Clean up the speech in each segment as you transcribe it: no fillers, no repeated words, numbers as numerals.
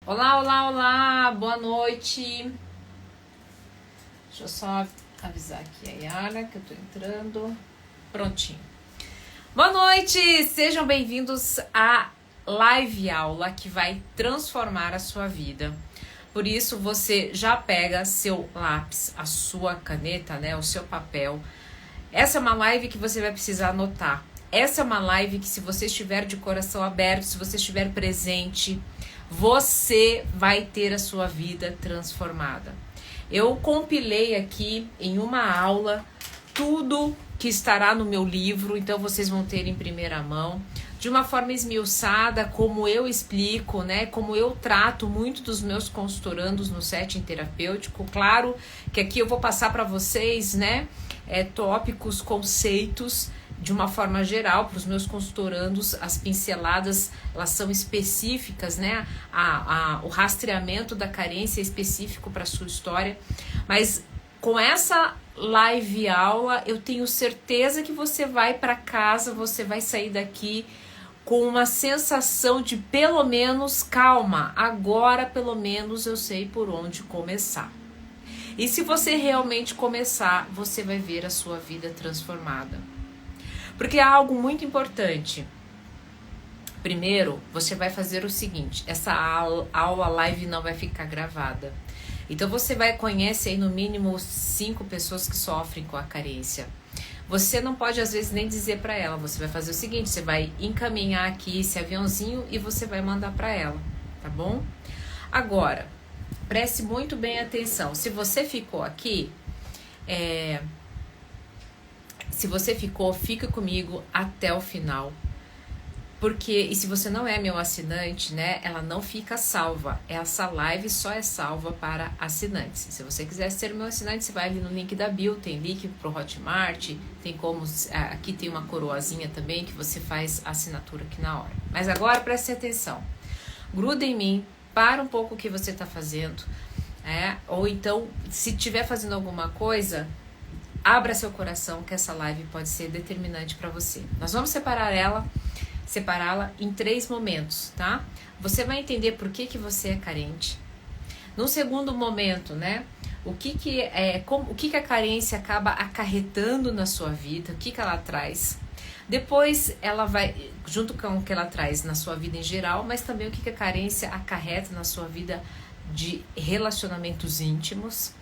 Olá, olá, olá, boa noite. Deixa eu só avisar aqui a Yara que eu tô entrando. Prontinho. Boa noite, sejam bem-vindos à live aula que vai transformar a sua vida. Por isso você já pega seu lápis, a sua caneta, né, o seu papel. Essa é uma live que você vai precisar anotar. Essa é uma live que, se você estiver de coração aberto, se você estiver presente, você vai ter a sua vida transformada. Eu compilei aqui em uma aula tudo que estará no meu livro, então vocês vão ter em primeira mão, de uma forma esmiuçada, como eu explico, né? Como eu trato muito dos meus consultorandos no setting terapêutico. Claro que aqui eu vou passar para vocês, né? Tópicos, conceitos de uma forma geral para os meus consultorandos. As pinceladas, elas são específicas, né? O rastreamento da carência é específico para a sua história, mas com essa live aula eu tenho certeza que você vai para casa, você vai sair daqui com uma sensação de, pelo menos, calma, agora pelo menos eu sei por onde começar. E se você realmente começar, você vai ver a sua vida transformada. Porque há algo muito importante. Primeiro, você vai fazer o seguinte: essa aula live não vai ficar gravada. Então você conhece aí no mínimo 5 pessoas que sofrem com a carência. Você não pode às vezes nem dizer para ela. Você vai fazer o seguinte: você vai encaminhar aqui esse aviãozinho e você vai mandar para ela, tá bom? Agora, preste muito bem atenção. Se você ficou aqui, fica comigo até o final. Porque, e se você não é meu assinante, né, ela não fica salva. Essa live só é salva para assinantes. Se você quiser ser meu assinante, você vai ali no link da bio, tem link pro Hotmart, tem como, aqui tem uma coroazinha também que você faz a assinatura aqui na hora. Mas agora preste atenção. Gruda em mim, para um pouco o que você está fazendo, ou então, se estiver fazendo alguma coisa, abra seu coração, que essa live pode ser determinante para você. Nós vamos separá-la em 3 momentos, tá? Você vai entender por que você é carente. No segundo momento, né? O que a carência acaba acarretando na sua vida, o que ela traz. Depois ela vai, junto com o que ela traz na sua vida em geral, mas também o que a carência acarreta na sua vida de relacionamentos íntimos.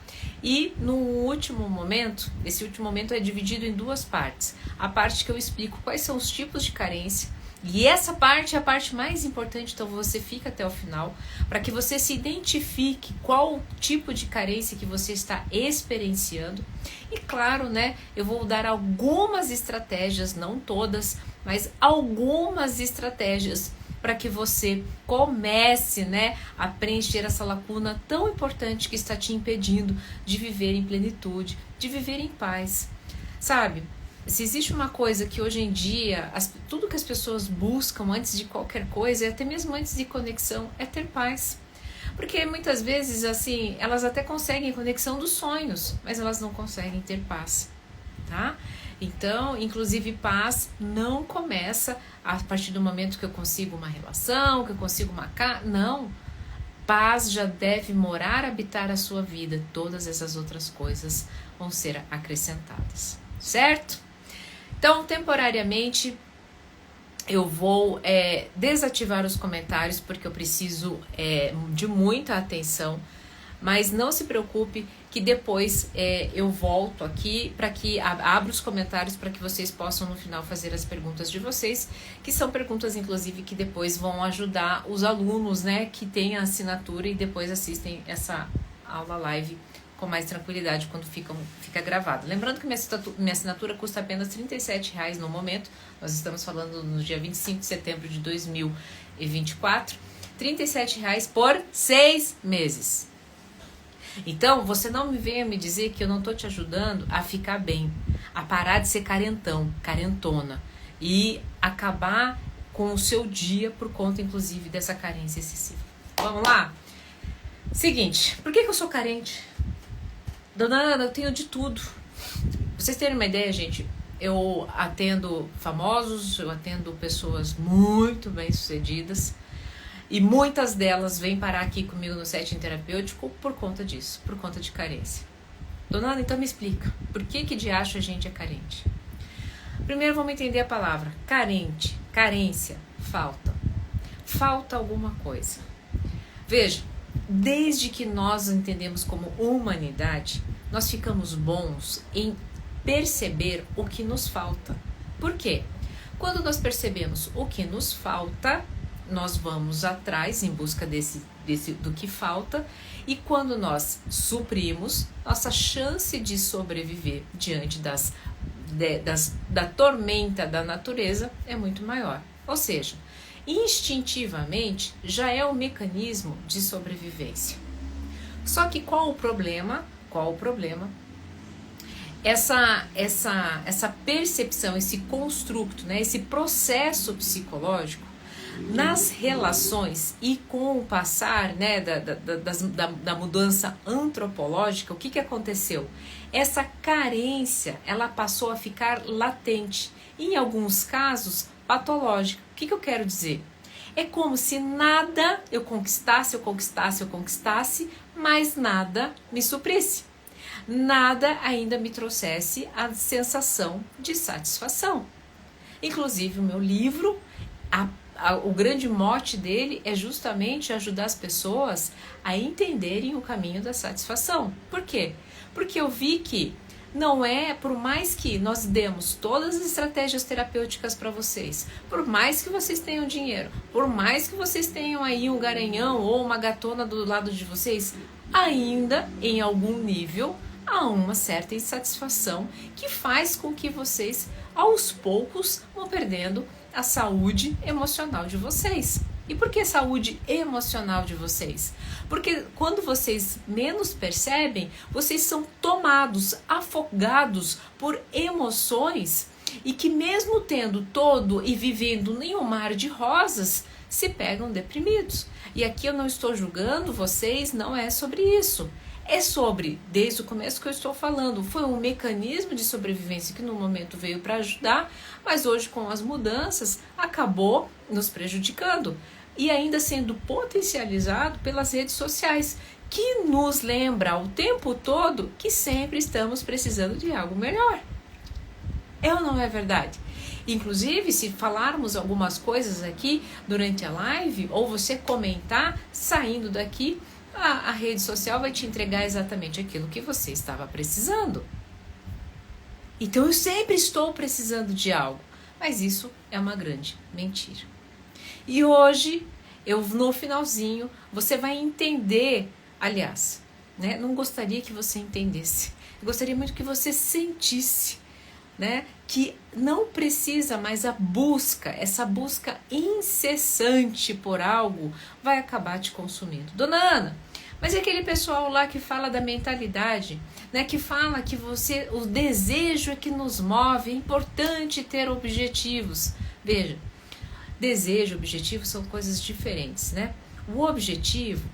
E no último momento, esse último momento é dividido em 2 partes. A parte que eu explico quais são os tipos de carência, e essa parte é a parte mais importante, então você fica até o final, para que você se identifique qual tipo de carência que você está experienciando. E claro, né, eu vou dar algumas estratégias, não todas, mas algumas estratégias para que você comece, né, a preencher essa lacuna tão importante que está te impedindo de viver em plenitude, de viver em paz. Sabe, se existe uma coisa que hoje em dia, tudo que as pessoas buscam antes de qualquer coisa, e até mesmo antes de conexão, é ter paz. Porque muitas vezes, assim, elas até conseguem conexão dos sonhos, mas elas não conseguem ter paz, tá? Então, inclusive, paz não começa a partir do momento que eu consigo uma relação, que eu consigo uma casa. Não. Paz já deve morar, habitar a sua vida. Todas essas outras coisas vão ser acrescentadas. Certo? Então, temporariamente, eu vou desativar os comentários, porque eu preciso de muita atenção. Mas não se preocupe que depois eu volto aqui para que abra os comentários para que vocês possam no final fazer as perguntas de vocês, que são perguntas inclusive que depois vão ajudar os alunos, né, que têm a assinatura e depois assistem essa aula live com mais tranquilidade quando fica gravado. Lembrando que minha assinatura custa apenas R$37 no momento. Nós estamos falando no dia 25 de setembro de 2024. R$37 por 6 meses. Então, você não venha me dizer que eu não estou te ajudando a ficar bem, a parar de ser carentão, carentona e acabar com o seu dia por conta, inclusive, dessa carência excessiva. Vamos lá? Seguinte, por que eu sou carente? Dona Ana, eu tenho de tudo. Pra vocês terem uma ideia, gente, eu atendo famosos, eu atendo pessoas muito bem-sucedidas. E muitas delas vêm parar aqui comigo no setting terapêutico por conta disso, por conta de carência. Dona Ana, então me explica, por que de acho a gente é carente? Primeiro vamos entender a palavra carente, carência, falta. Falta alguma coisa. Veja, desde que nós entendemos como humanidade, nós ficamos bons em perceber o que nos falta. Por quê? Quando nós percebemos o que nos falta, nós vamos atrás em busca do que falta, e quando nós suprimos, nossa chance de sobreviver diante da tormenta da natureza é muito maior. Ou seja, instintivamente já é um mecanismo de sobrevivência. Só que qual o problema? Essa percepção, esse construto, né, esse processo psicológico nas relações e com o passar, né, da mudança antropológica, o que aconteceu? Essa carência, ela passou a ficar latente, em alguns casos patológica. O que eu quero dizer? É como se nada eu conquistasse, mas nada me suprisse. Nada ainda me trouxesse a sensação de satisfação. Inclusive o meu livro, o grande mote dele é justamente ajudar as pessoas a entenderem o caminho da satisfação. Por quê? Porque eu vi que não é, por mais que nós demos todas as estratégias terapêuticas para vocês, por mais que vocês tenham dinheiro, por mais que vocês tenham aí um garanhão ou uma gatona do lado de vocês, ainda em algum nível há uma certa insatisfação que faz com que vocês aos poucos vão perdendo a saúde emocional de vocês. E por que saúde emocional de vocês? Porque quando vocês menos percebem, vocês são tomados, afogados por emoções e que mesmo tendo todo e vivendo em um mar de rosas, se pegam deprimidos. E aqui eu não estou julgando vocês, não é sobre isso. É sobre, desde o começo que eu estou falando, foi um mecanismo de sobrevivência que no momento veio para ajudar, mas hoje com as mudanças acabou nos prejudicando e ainda sendo potencializado pelas redes sociais, que nos lembra o tempo todo que sempre estamos precisando de algo melhor. É ou não é verdade? Inclusive, se falarmos algumas coisas aqui durante a live, ou você comentar saindo daqui, a rede social vai te entregar exatamente aquilo que você estava precisando. Então eu sempre estou precisando de algo, mas isso é uma grande mentira. E hoje, no finalzinho, você vai entender, aliás, né, não gostaria que você entendesse, eu gostaria muito que você sentisse, né, que não precisa mais essa busca incessante por algo vai acabar te consumindo. Dona Ana, mas é aquele pessoal lá que fala da mentalidade, né, que fala que o desejo é que nos move, é importante ter objetivos. Veja, desejo e objetivo são coisas diferentes, né? O objetivo,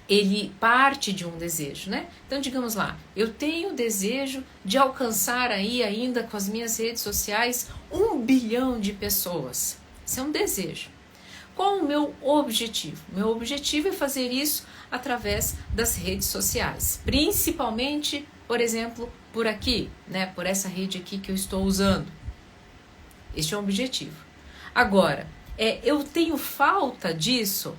ele parte de um desejo, né? Então, digamos lá, eu tenho o desejo de alcançar aí ainda com as minhas redes sociais 1 bilhão de pessoas. Isso é um desejo. Qual o meu objetivo? Meu objetivo é fazer isso através das redes sociais, principalmente, por exemplo, por aqui, né? Por essa rede aqui que eu estou usando. Este é o objetivo. Agora, eu tenho falta disso?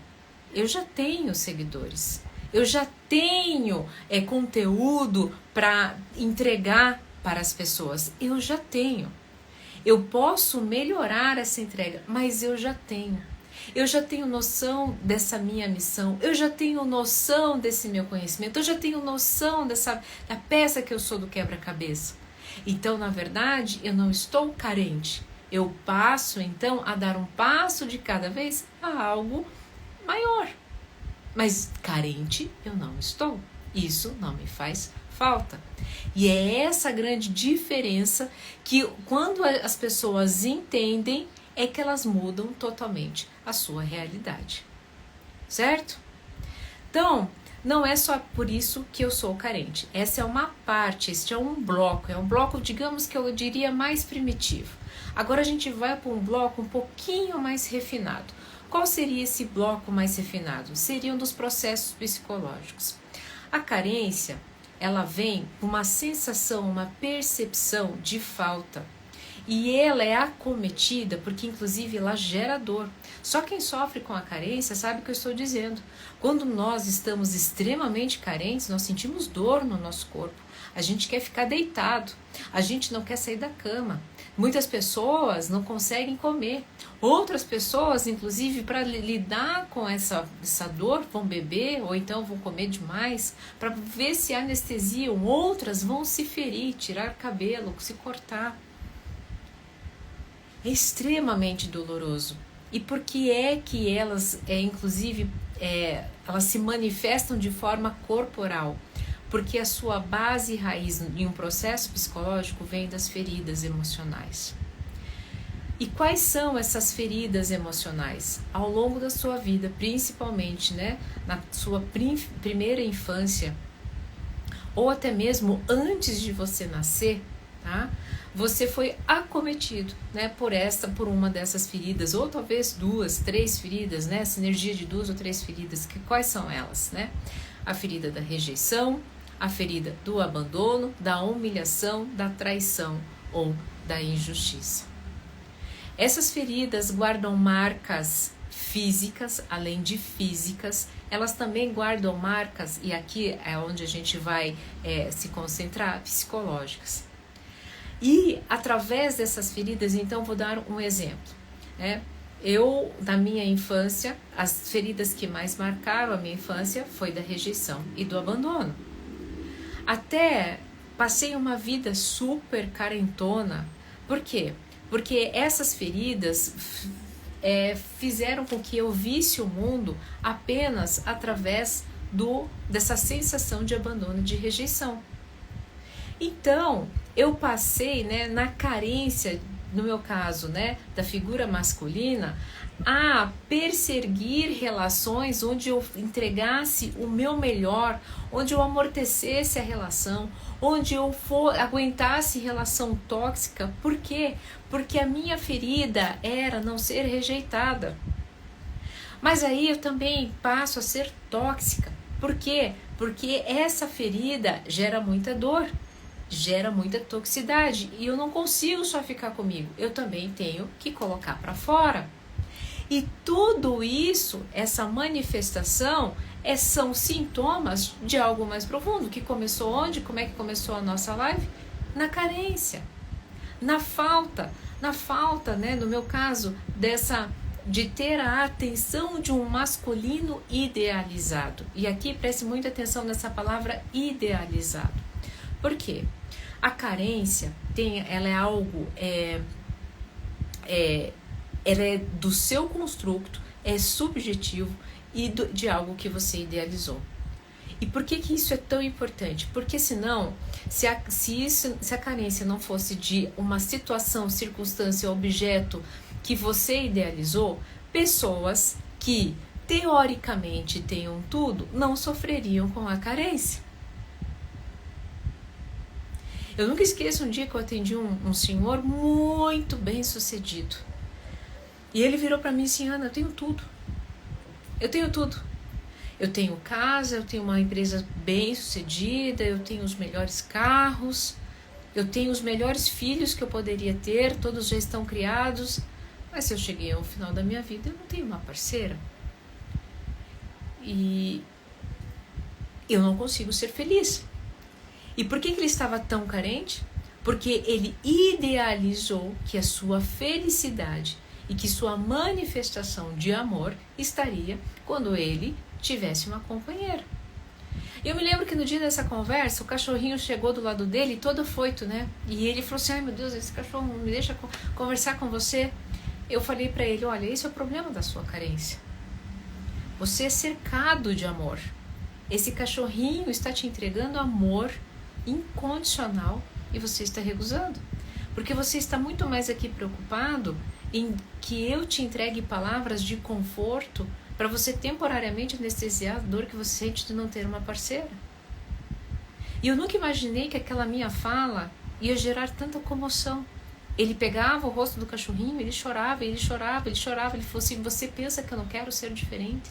Eu já tenho seguidores, eu já tenho conteúdo para entregar para as pessoas, eu já tenho. Eu posso melhorar essa entrega, mas eu já tenho. Eu já tenho noção dessa minha missão, eu já tenho noção desse meu conhecimento, eu já tenho noção da peça que eu sou do quebra-cabeça. Então, na verdade, eu não estou carente. Eu passo, então, a dar um passo de cada vez a algo maior. Mas carente eu não estou. Isso não me faz falta. E é essa grande diferença que, quando as pessoas entendem, é que elas mudam totalmente a sua realidade. Certo? Então, não é só por isso que eu sou carente. Essa é uma parte, este é um bloco, digamos que eu diria mais primitivo. Agora a gente vai para um bloco um pouquinho mais refinado. Qual seria esse bloco mais refinado? Seriam dos processos psicológicos. A carência, ela vem com uma sensação, uma percepção de falta. E ela é acometida porque, inclusive, ela gera dor. Só quem sofre com a carência sabe o que eu estou dizendo. Quando nós estamos extremamente carentes, nós sentimos dor no nosso corpo. A gente quer ficar deitado. A gente não quer sair da cama. Muitas pessoas não conseguem comer. Outras pessoas, inclusive, para lidar com essa dor, vão beber ou então vão comer demais para ver se anestesiam. Outras vão se ferir, tirar cabelo, se cortar. É extremamente doloroso. E por que é que elas, inclusive, elas se manifestam de forma corporal? Porque a sua base e raiz em um processo psicológico vem das feridas emocionais. E quais são essas feridas emocionais? Ao longo da sua vida, principalmente, né, na sua primeira infância, ou até mesmo antes de você nascer, tá? Você foi acometido, né, por uma dessas feridas, ou talvez 2, 3 feridas, né, sinergia de 2 ou 3 feridas. Quais são elas, né? A ferida da rejeição, a ferida do abandono, da humilhação, da traição ou da injustiça. Essas feridas guardam marcas físicas, além de físicas, elas também guardam marcas, e aqui é onde a gente vai se concentrar, psicológicas. E através dessas feridas, então, vou dar um exemplo. Eu, na minha infância, as feridas que mais marcaram a minha infância foi da rejeição e do abandono. Até passei uma vida super carentona. Por quê? Porque essas feridas fizeram com que eu visse o mundo apenas através dessa sensação de abandono, de rejeição. Então, eu passei, né, na carência, no meu caso, né, da figura masculina, a perseguir relações onde eu entregasse o meu melhor, onde eu amortecesse a relação, onde eu aguentasse relação tóxica. Por quê? Porque a minha ferida era não ser rejeitada. Mas aí eu também passo a ser tóxica. Por quê? Porque essa ferida gera muita dor, gera muita toxicidade, e eu não consigo só ficar comigo, eu também tenho que colocar para fora. E tudo isso, essa manifestação, são sintomas de algo mais profundo, que começou onde? Como é que começou a nossa live? Na carência, na falta, né, no meu caso, de ter a atenção de um masculino idealizado. E aqui preste muita atenção nessa palavra idealizado. Por quê? A carência ela é algo, ela é do seu construto, é subjetivo e de algo que você idealizou. E por que isso é tão importante? Porque senão, se a carência não fosse de uma situação, circunstância, objeto que você idealizou, pessoas que teoricamente tenham tudo não sofreriam com a carência. Eu nunca esqueço um dia que eu atendi um senhor muito bem sucedido. E ele virou para mim assim: Ana, eu tenho tudo. Eu tenho tudo. Eu tenho casa, eu tenho uma empresa bem sucedida, eu tenho os melhores carros, eu tenho os melhores filhos que eu poderia ter, todos já estão criados. Mas se eu cheguei ao final da minha vida, eu não tenho uma parceira. E eu não consigo ser feliz. E por que ele estava tão carente? Porque ele idealizou que a sua felicidade e que sua manifestação de amor estaria quando ele tivesse uma companheira. Eu me lembro que no dia dessa conversa, o cachorrinho chegou do lado dele, todo afoito, né? E ele falou assim: ai meu Deus, esse cachorro não me deixa conversar com você. Eu falei para ele: olha, esse é o problema da sua carência. Você é cercado de amor. Esse cachorrinho está te entregando amor incondicional e você está recusando. Porque você está muito mais aqui preocupado em que eu te entregue palavras de conforto para você temporariamente anestesiar a dor que você sente de não ter uma parceira. E eu nunca imaginei que aquela minha fala ia gerar tanta comoção. Ele pegava o rosto do cachorrinho, ele chorava, ele chorava, ele chorava. Ele falou assim, você pensa que eu não quero ser diferente?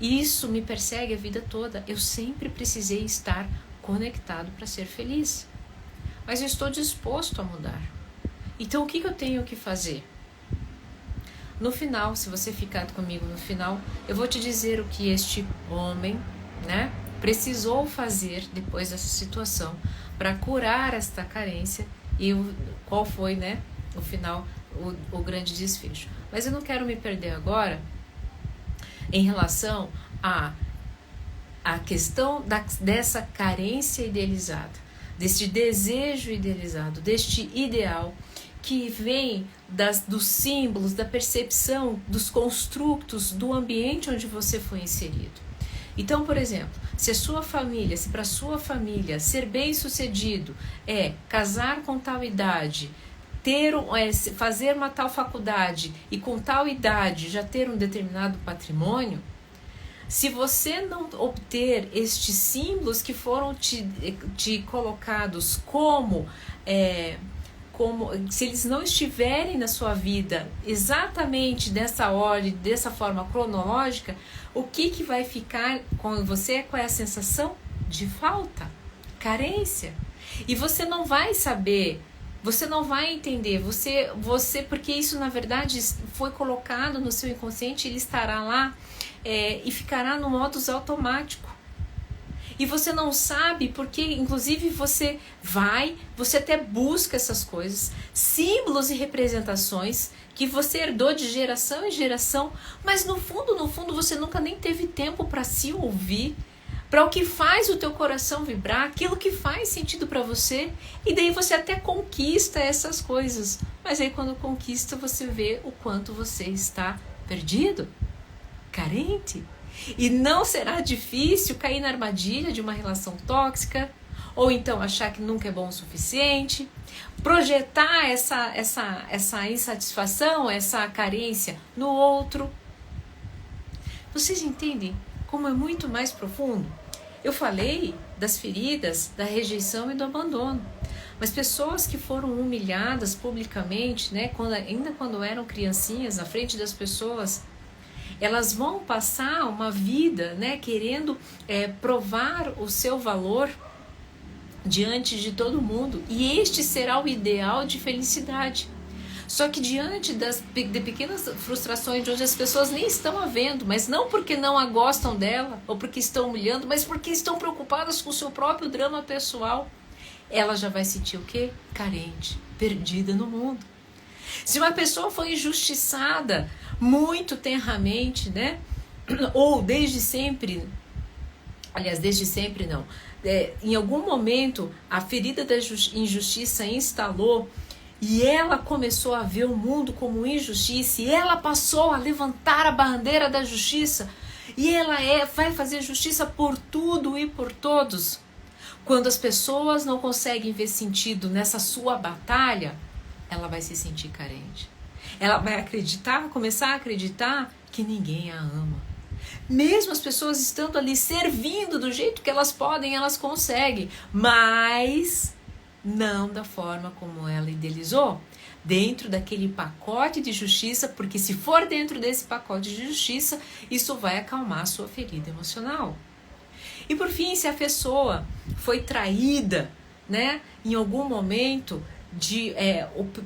Isso me persegue a vida toda. Eu sempre precisei estar conectado para ser feliz. Mas eu estou disposto a mudar. Então o que eu tenho que fazer? No final, se você ficar comigo no final, eu vou te dizer o que este homem, né, precisou fazer depois dessa situação para curar esta carência e qual foi, né, no final, o grande desfecho. Mas eu não quero me perder agora em relação à questão dessa carência idealizada, deste desejo idealizado, deste ideal que vem dos símbolos, da percepção, dos construtos, do ambiente onde você foi inserido. Então, por exemplo, se para sua família ser bem-sucedido é casar com tal idade, fazer uma tal faculdade e com tal idade já ter um determinado patrimônio, se você não obter estes símbolos que foram te colocados como se eles não estiverem na sua vida exatamente dessa ordem, dessa forma cronológica, o que vai ficar com você? Qual é a sensação? De falta, carência. E você não vai saber, você não vai entender, porque isso na verdade foi colocado no seu inconsciente, ele estará lá e ficará no modus automático. E você não sabe porque, inclusive, você até busca essas coisas, símbolos e representações que você herdou de geração em geração, mas no fundo, você nunca nem teve tempo para se ouvir, para o que faz o teu coração vibrar, aquilo que faz sentido para você, e daí você até conquista essas coisas. Mas aí quando conquista, você vê o quanto você está perdido, carente. E não será difícil cair na armadilha de uma relação tóxica, ou então achar que nunca é bom o suficiente, projetar essa insatisfação, essa carência no outro. Vocês entendem como é muito mais profundo? Eu falei das feridas, da rejeição e do abandono. Mas pessoas que foram humilhadas publicamente, né, ainda quando eram criancinhas, na frente das pessoas, elas vão passar uma vida, né, querendo provar o seu valor diante de todo mundo. E este será o ideal de felicidade. Só que diante de pequenas frustrações, onde as pessoas nem estão a vendo, mas não porque não a gostam dela, ou porque estão humilhando, mas porque estão preocupadas com o seu próprio drama pessoal, ela já vai sentir o quê? Carente, perdida no mundo. Se uma pessoa foi injustiçada muito tenramente, né? Ou desde sempre, aliás, desde sempre não, em algum momento a ferida da injustiça instalou e ela começou a ver o mundo como injustiça e ela passou a levantar a bandeira da justiça e ela vai fazer justiça por tudo e por todos. Quando as pessoas não conseguem ver sentido nessa sua batalha, ela vai se sentir carente. Ela vai começar a acreditar que ninguém a ama. Mesmo as pessoas estando ali servindo do jeito que elas podem, elas conseguem, mas não da forma como ela idealizou, dentro daquele pacote de justiça, porque se for dentro desse pacote de justiça, isso vai acalmar a sua ferida emocional. E por fim, se a pessoa foi traída, né, em algum momento,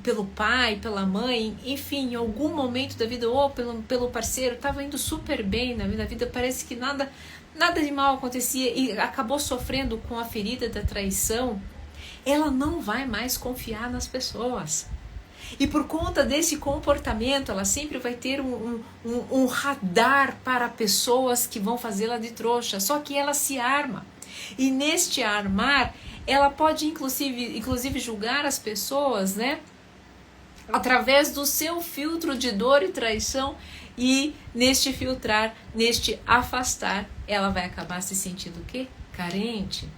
pelo pai, pela mãe, enfim, em algum momento da vida, ou pelo parceiro, estava indo super bem na vida, parece que nada de mal acontecia e acabou sofrendo com a ferida da traição, ela não vai mais confiar nas pessoas. E por conta desse comportamento, ela sempre vai ter um radar para pessoas que vão fazê-la de trouxa, só que ela se arma. E neste armar, ela pode inclusive julgar as pessoas, né, através do seu filtro de dor e traição, e neste filtrar, neste afastar, ela vai acabar se sentindo o quê? Carente.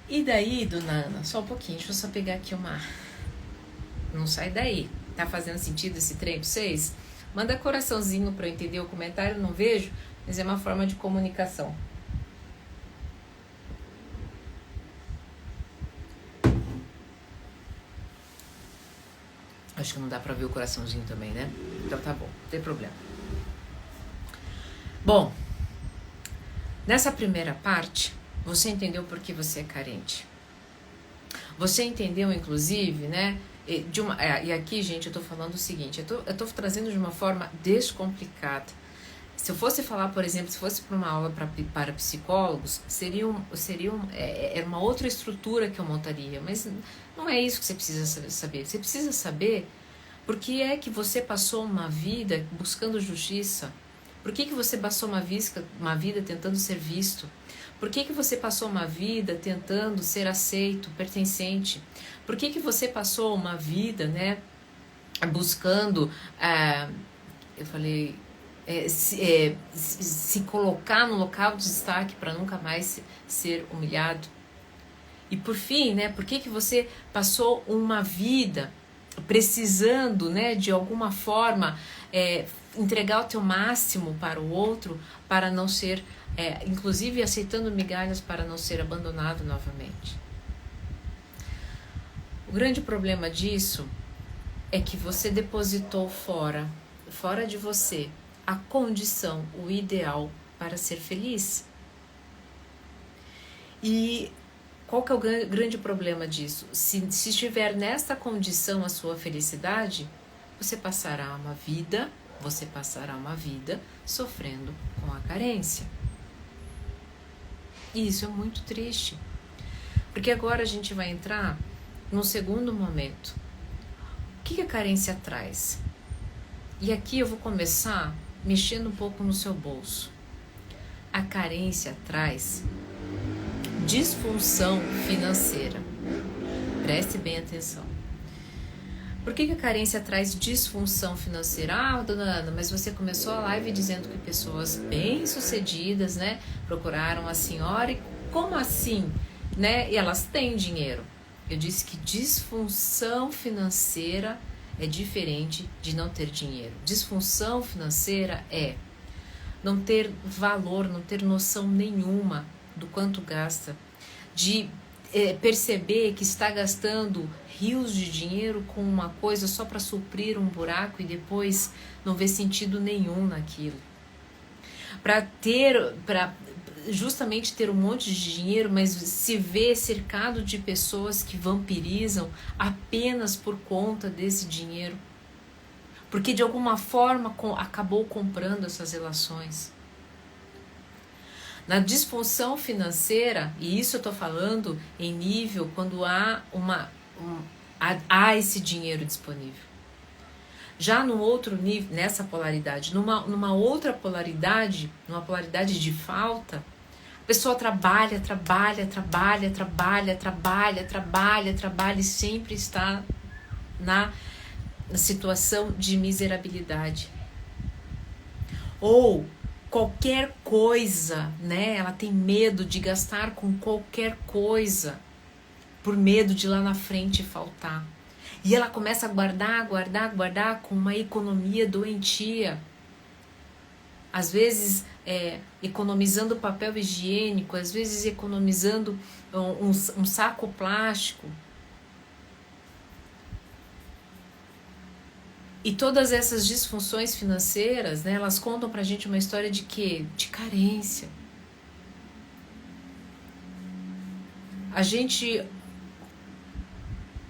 E daí, dona Ana, só um pouquinho, deixa eu só pegar aqui uma... Não sai daí. Tá fazendo sentido esse trem pra vocês? Manda coraçãozinho pra eu entender o comentário, não vejo, mas é uma forma de comunicação. Acho que não dá pra ver o coraçãozinho também, né? Então tá bom, não tem problema. Bom, nessa primeira parte, você entendeu por que você é carente. Você entendeu, inclusive, né? E aqui, gente, eu tô falando o seguinte, eu tô trazendo de uma forma descomplicada. Se eu fosse falar, por exemplo, se fosse para uma aula para psicólogos, era uma outra estrutura que eu montaria, mas não é isso que você precisa saber. Você precisa saber por que é que você passou uma vida buscando justiça, por que você passou uma vida tentando ser visto, por que você passou uma vida tentando ser aceito, pertencente, por que você passou uma vida, né, buscando, eu falei... se colocar no local de destaque para nunca mais ser humilhado. E por fim, né, por que você passou uma vida precisando, né, de alguma forma entregar o teu máximo para o outro, para não ser, inclusive aceitando migalhas para não ser abandonado novamente. O grande problema disso é que você depositou fora de você a condição, o ideal para ser feliz. E qual que é o grande problema disso? Se estiver nesta condição a sua felicidade, você passará uma vida sofrendo com a carência. E isso é muito triste. Porque agora a gente vai entrar num segundo momento. O que a carência traz? E aqui eu vou começar mexendo um pouco no seu bolso. A carência traz disfunção financeira. Preste bem atenção. Por que a carência traz disfunção financeira? Ah, dona Ana, mas você começou a live dizendo que pessoas bem-sucedidas, né, procuraram a senhora e como assim, né? E elas têm dinheiro. Eu disse que disfunção financeira é diferente de não ter dinheiro. Disfunção financeira é não ter valor, não ter noção nenhuma do quanto gasta, de perceber que está gastando rios de dinheiro com uma coisa só para suprir um buraco e depois não ver sentido nenhum naquilo. Para justamente ter um monte de dinheiro, mas se vê cercado de pessoas que vampirizam apenas por conta desse dinheiro. Porque de alguma forma acabou comprando essas relações. Na disfunção financeira, e isso eu estou falando em nível quando há esse dinheiro disponível. Já no outro nível, nessa polaridade, numa outra polaridade, numa polaridade de falta, a pessoa trabalha e sempre está na situação de miserabilidade. Ou qualquer coisa, né? Ela tem medo de gastar com qualquer coisa, por medo de lá na frente faltar. E ela começa a guardar com uma economia doentia. Às vezes economizando papel higiênico, às vezes economizando um saco plástico. E todas essas disfunções financeiras, né, elas contam pra gente uma história de quê? De carência.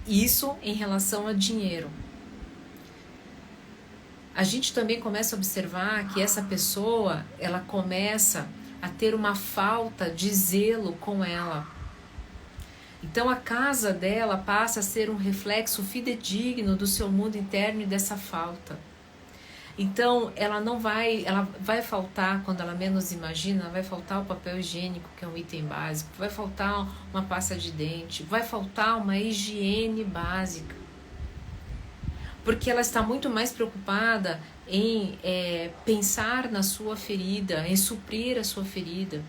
Isso em relação a dinheiro. A gente também começa a observar que essa pessoa, ela começa a ter uma falta de zelo com ela. Então a casa dela passa a ser um reflexo fidedigno do seu mundo interno e dessa falta. Então ela vai faltar, quando ela menos imagina, vai faltar o papel higiênico, que é um item básico, vai faltar uma pasta de dente, vai faltar uma higiene básica. Porque ela está muito mais preocupada em pensar na sua ferida, em suprir a sua ferida.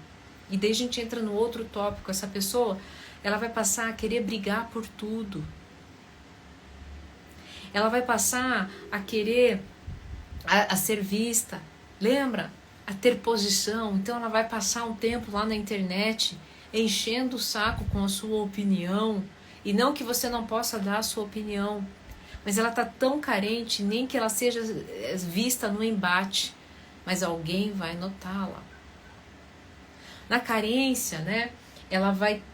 E daí a gente entra no outro tópico, essa pessoa, ela vai passar a querer brigar por tudo. Ela vai passar a querer a ser vista, lembra? A ter posição. Então ela vai passar um tempo lá na internet enchendo o saco com a sua opinião. E não que você não possa dar a sua opinião, mas ela está tão carente, nem que ela seja vista no embate, mas alguém vai notá-la. Na carência, né,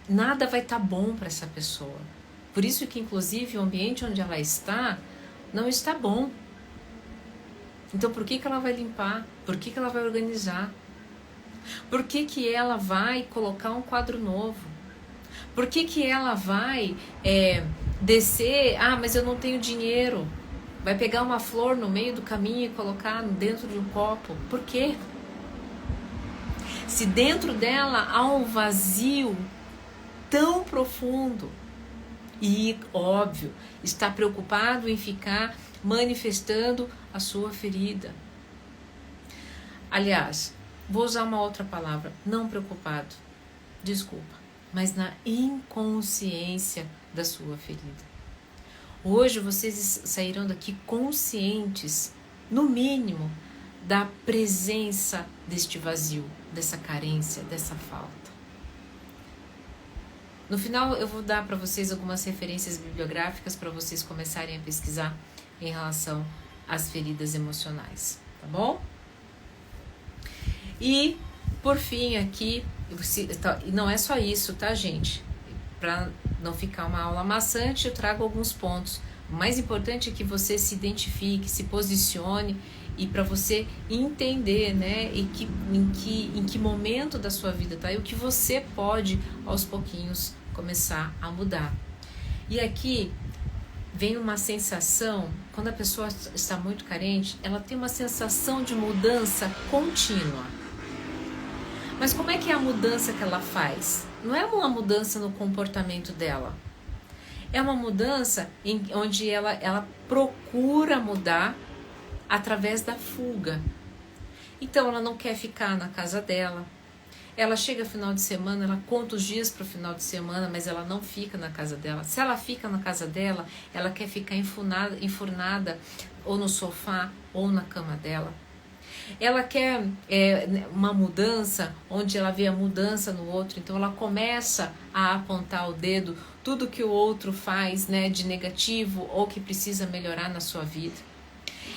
nada vai estar bom para essa pessoa. Por isso que, inclusive, o ambiente onde ela está não está bom. Então, por que ela vai limpar? Por que ela vai organizar? Por que ela vai colocar um quadro novo? Por que ela vai descer? Ah, mas eu não tenho dinheiro. Vai pegar uma flor no meio do caminho e colocar dentro de um copo. Por quê? Se dentro dela há um vazio tão profundo e, óbvio, está preocupado em ficar manifestando a sua ferida. Aliás, vou usar uma outra palavra, não preocupado, desculpa, mas na inconsciência da sua ferida. Hoje vocês sairão daqui conscientes, no mínimo, da presença deste vazio, dessa carência, dessa falta. No final eu vou dar para vocês algumas referências bibliográficas para vocês começarem a pesquisar em relação às feridas emocionais, tá bom? E, por fim, aqui, não é só isso, tá, gente? Para não ficar uma aula maçante, eu trago alguns pontos. O mais importante é que você se identifique, se posicione e para você entender, né, em que momento da sua vida tá e o que você pode, aos pouquinhos, começar a mudar. E aqui vem uma sensação, quando a pessoa está muito carente, ela tem uma sensação de mudança contínua. Mas como é que é a mudança que ela faz? Não é uma mudança no comportamento dela. É uma mudança onde ela procura mudar através da fuga. Então ela não quer ficar na casa dela. Ela chega final de semana, ela conta os dias para o final de semana, mas ela não fica na casa dela. Se ela fica na casa dela, ela quer ficar enfurnada ou no sofá ou na cama dela. Ela quer uma mudança onde ela vê a mudança no outro, então ela começa a apontar o dedo, tudo que o outro faz, né, de negativo ou que precisa melhorar na sua vida.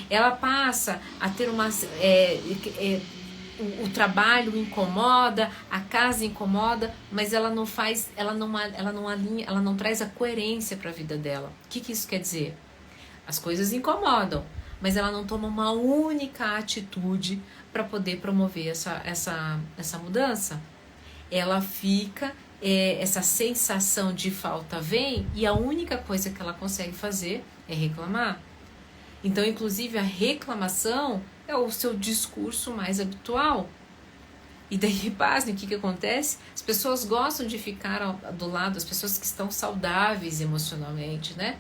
Ela passa a ter o trabalho incomoda, a casa incomoda, mas ela não faz, ela não alinha, ela não traz a coerência para a vida dela. O que isso quer dizer? As coisas incomodam, mas ela não toma uma única atitude para poder promover essa mudança. Ela fica, essa sensação de falta vem e a única coisa que ela consegue fazer é reclamar. Então, inclusive, a reclamação é o seu discurso mais habitual. E daí, pasmem, o que acontece? As pessoas gostam de ficar do lado, as pessoas que estão saudáveis emocionalmente, né?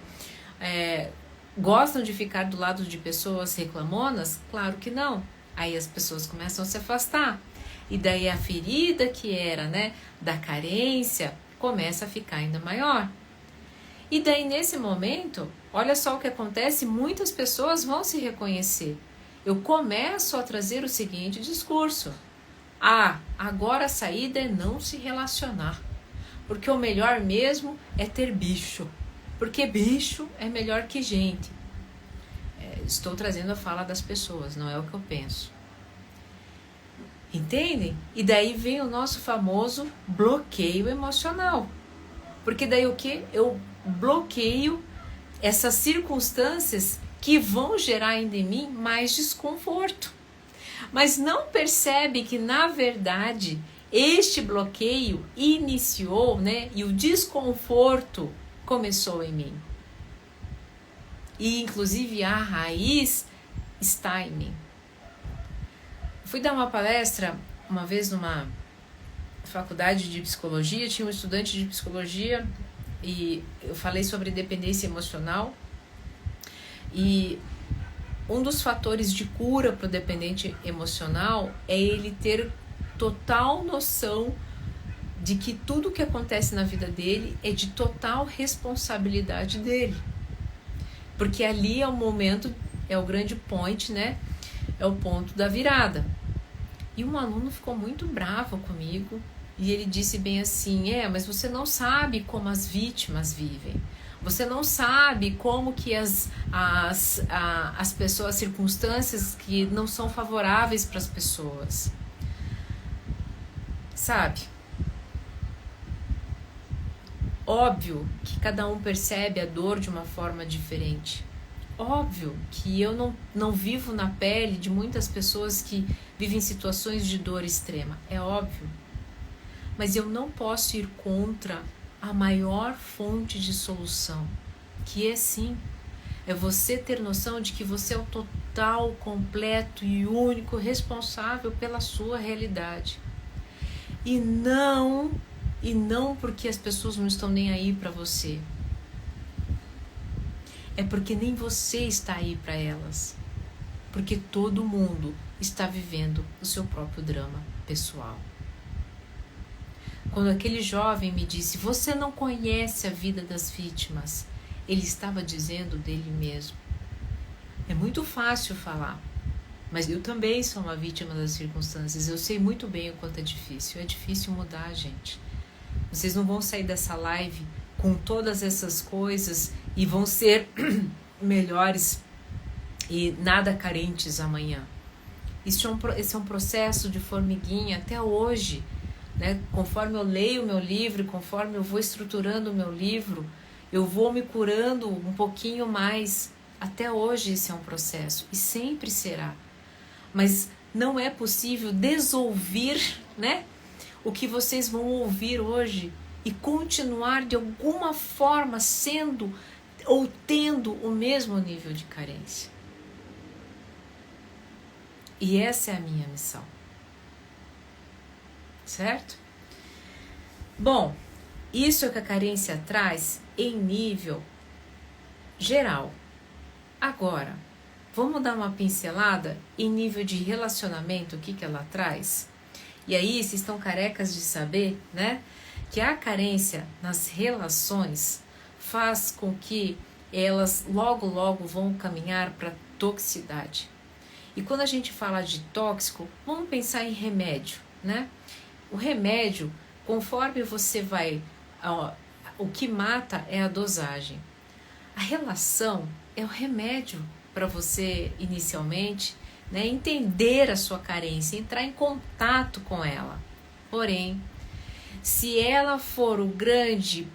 Gostam de ficar do lado de pessoas reclamonas? Claro que não. Aí as pessoas começam a se afastar. E daí a ferida que era, né, da carência começa a ficar ainda maior. E daí nesse momento, olha só o que acontece, muitas pessoas vão se reconhecer. Eu começo a trazer o seguinte discurso. Agora a saída é não se relacionar. Porque o melhor mesmo é ter bicho. Porque bicho é melhor que gente. Estou trazendo a fala das pessoas, não é o que eu penso. Entendem? E daí vem o nosso famoso bloqueio emocional. Porque daí o que? Eu bloqueio essas circunstâncias que vão gerar em mim mais desconforto. Mas não percebe que, na verdade, este bloqueio iniciou, né? E o desconforto começou em mim. E, inclusive, a raiz está em mim. Fui dar uma palestra uma vez numa faculdade de psicologia, tinha um estudante de psicologia e eu falei sobre dependência emocional. E um dos fatores de cura para o dependente emocional é ele ter total noção de que tudo que acontece na vida dele é de total responsabilidade dele. Porque ali é o momento, é o grande point, né? É o ponto da virada. E um aluno ficou muito bravo comigo e ele disse bem assim, mas você não sabe como as vítimas vivem. Você não sabe como que as pessoas, as circunstâncias que não são favoráveis para as pessoas. Sabe? Óbvio que cada um percebe a dor de uma forma diferente. Óbvio que eu não vivo na pele de muitas pessoas que vivem situações de dor extrema. É óbvio. Mas eu não posso ir contra a maior fonte de solução, que é sim, é você ter noção de que você é o total, completo e único responsável pela sua realidade. E não porque as pessoas não estão nem aí para você. É porque nem você está aí para elas. Porque todo mundo está vivendo o seu próprio drama pessoal. Quando aquele jovem me disse, você não conhece a vida das vítimas, ele estava dizendo dele mesmo. É muito fácil falar, mas eu também sou uma vítima das circunstâncias. Eu sei muito bem o quanto é difícil mudar, gente. Vocês não vão sair dessa live com todas essas coisas e vão ser melhores e nada carentes amanhã. Esse é um processo de formiguinha até hoje, né? Conforme eu leio o meu livro, conforme eu vou estruturando o meu livro, eu vou me curando um pouquinho mais. Até hoje esse é um processo e sempre será. Mas não é possível desouvir, né, o que vocês vão ouvir hoje e continuar de alguma forma sendo ou tendo o mesmo nível de carência. E essa é a minha missão. Certo? Bom, isso é o que a carência traz em nível geral. Agora, vamos dar uma pincelada em nível de relacionamento, o que ela traz? E aí, vocês estão carecas de saber, né? Que a carência nas relações faz com que elas logo vão caminhar para toxicidade. E quando a gente fala de tóxico, vamos pensar em remédio, né? O remédio, conforme você vai... o que mata é a dosagem. A relação é o remédio para você, inicialmente, né, entender a sua carência, entrar em contato com ela. Porém, se ela for o grande,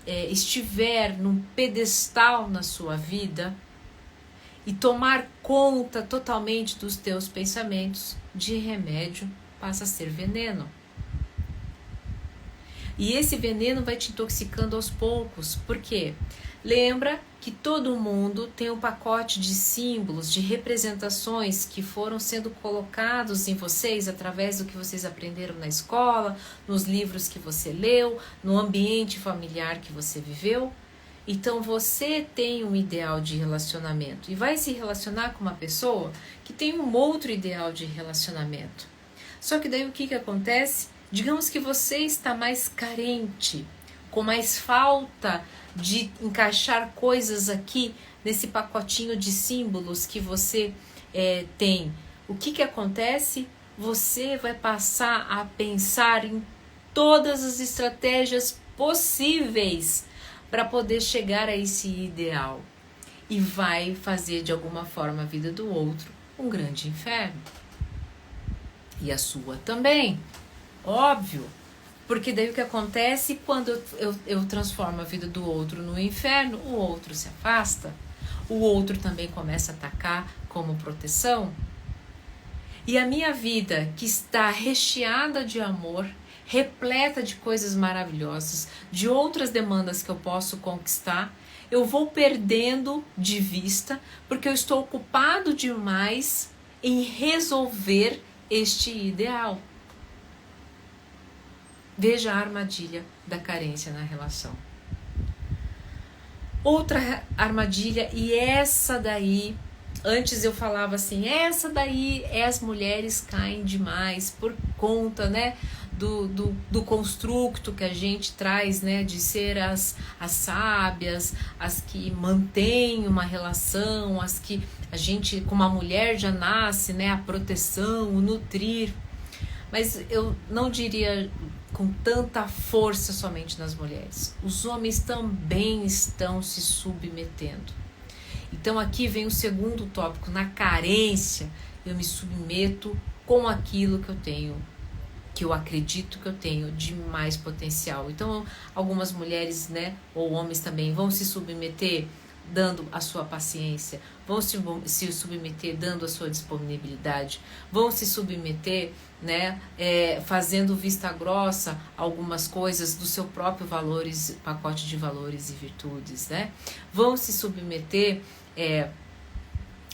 estiver num pedestal na sua vida e tomar conta totalmente dos teus pensamentos, de remédio passa a ser veneno. E esse veneno vai te intoxicando aos poucos. Por quê? Lembra que todo mundo tem um pacote de símbolos, de representações que foram sendo colocados em vocês através do que vocês aprenderam na escola, nos livros que você leu, no ambiente familiar que você viveu. Então você tem um ideal de relacionamento e vai se relacionar com uma pessoa que tem um outro ideal de relacionamento. Só que daí o que acontece? Digamos que você está mais carente, com mais falta de encaixar coisas aqui nesse pacotinho de símbolos que você tem. O que acontece? Você vai passar a pensar em todas as estratégias possíveis para poder chegar a esse ideal. E vai fazer de alguma forma a vida do outro um grande inferno. E a sua também. Óbvio. Porque daí o que acontece quando eu transformo a vida do outro no inferno, o outro se afasta, o outro também começa a atacar como proteção. E a minha vida, que está recheada de amor, repleta de coisas maravilhosas, de outras demandas que eu posso conquistar, eu vou perdendo de vista porque eu estou ocupado demais em resolver este ideal. Veja a armadilha da carência na relação. Outra armadilha, e essa daí, antes eu falava assim, essa daí as mulheres caem demais por conta, né, do construto que a gente traz, né, de ser as sábias, as que mantêm uma relação, as que a gente, como a mulher já nasce, né, a proteção, o nutrir. Mas eu não diria com tanta força somente nas mulheres. Os homens também estão se submetendo. Então aqui vem o segundo tópico, na carência, eu me submeto com aquilo que eu tenho, que eu acredito que eu tenho de mais potencial. Então algumas mulheres, né, ou homens também vão se submeter dando a sua paciência, vão se submeter dando a sua disponibilidade, vão se submeter, né, fazendo vista grossa algumas coisas do seu próprio valores, pacote de valores e virtudes, né? Vão se submeter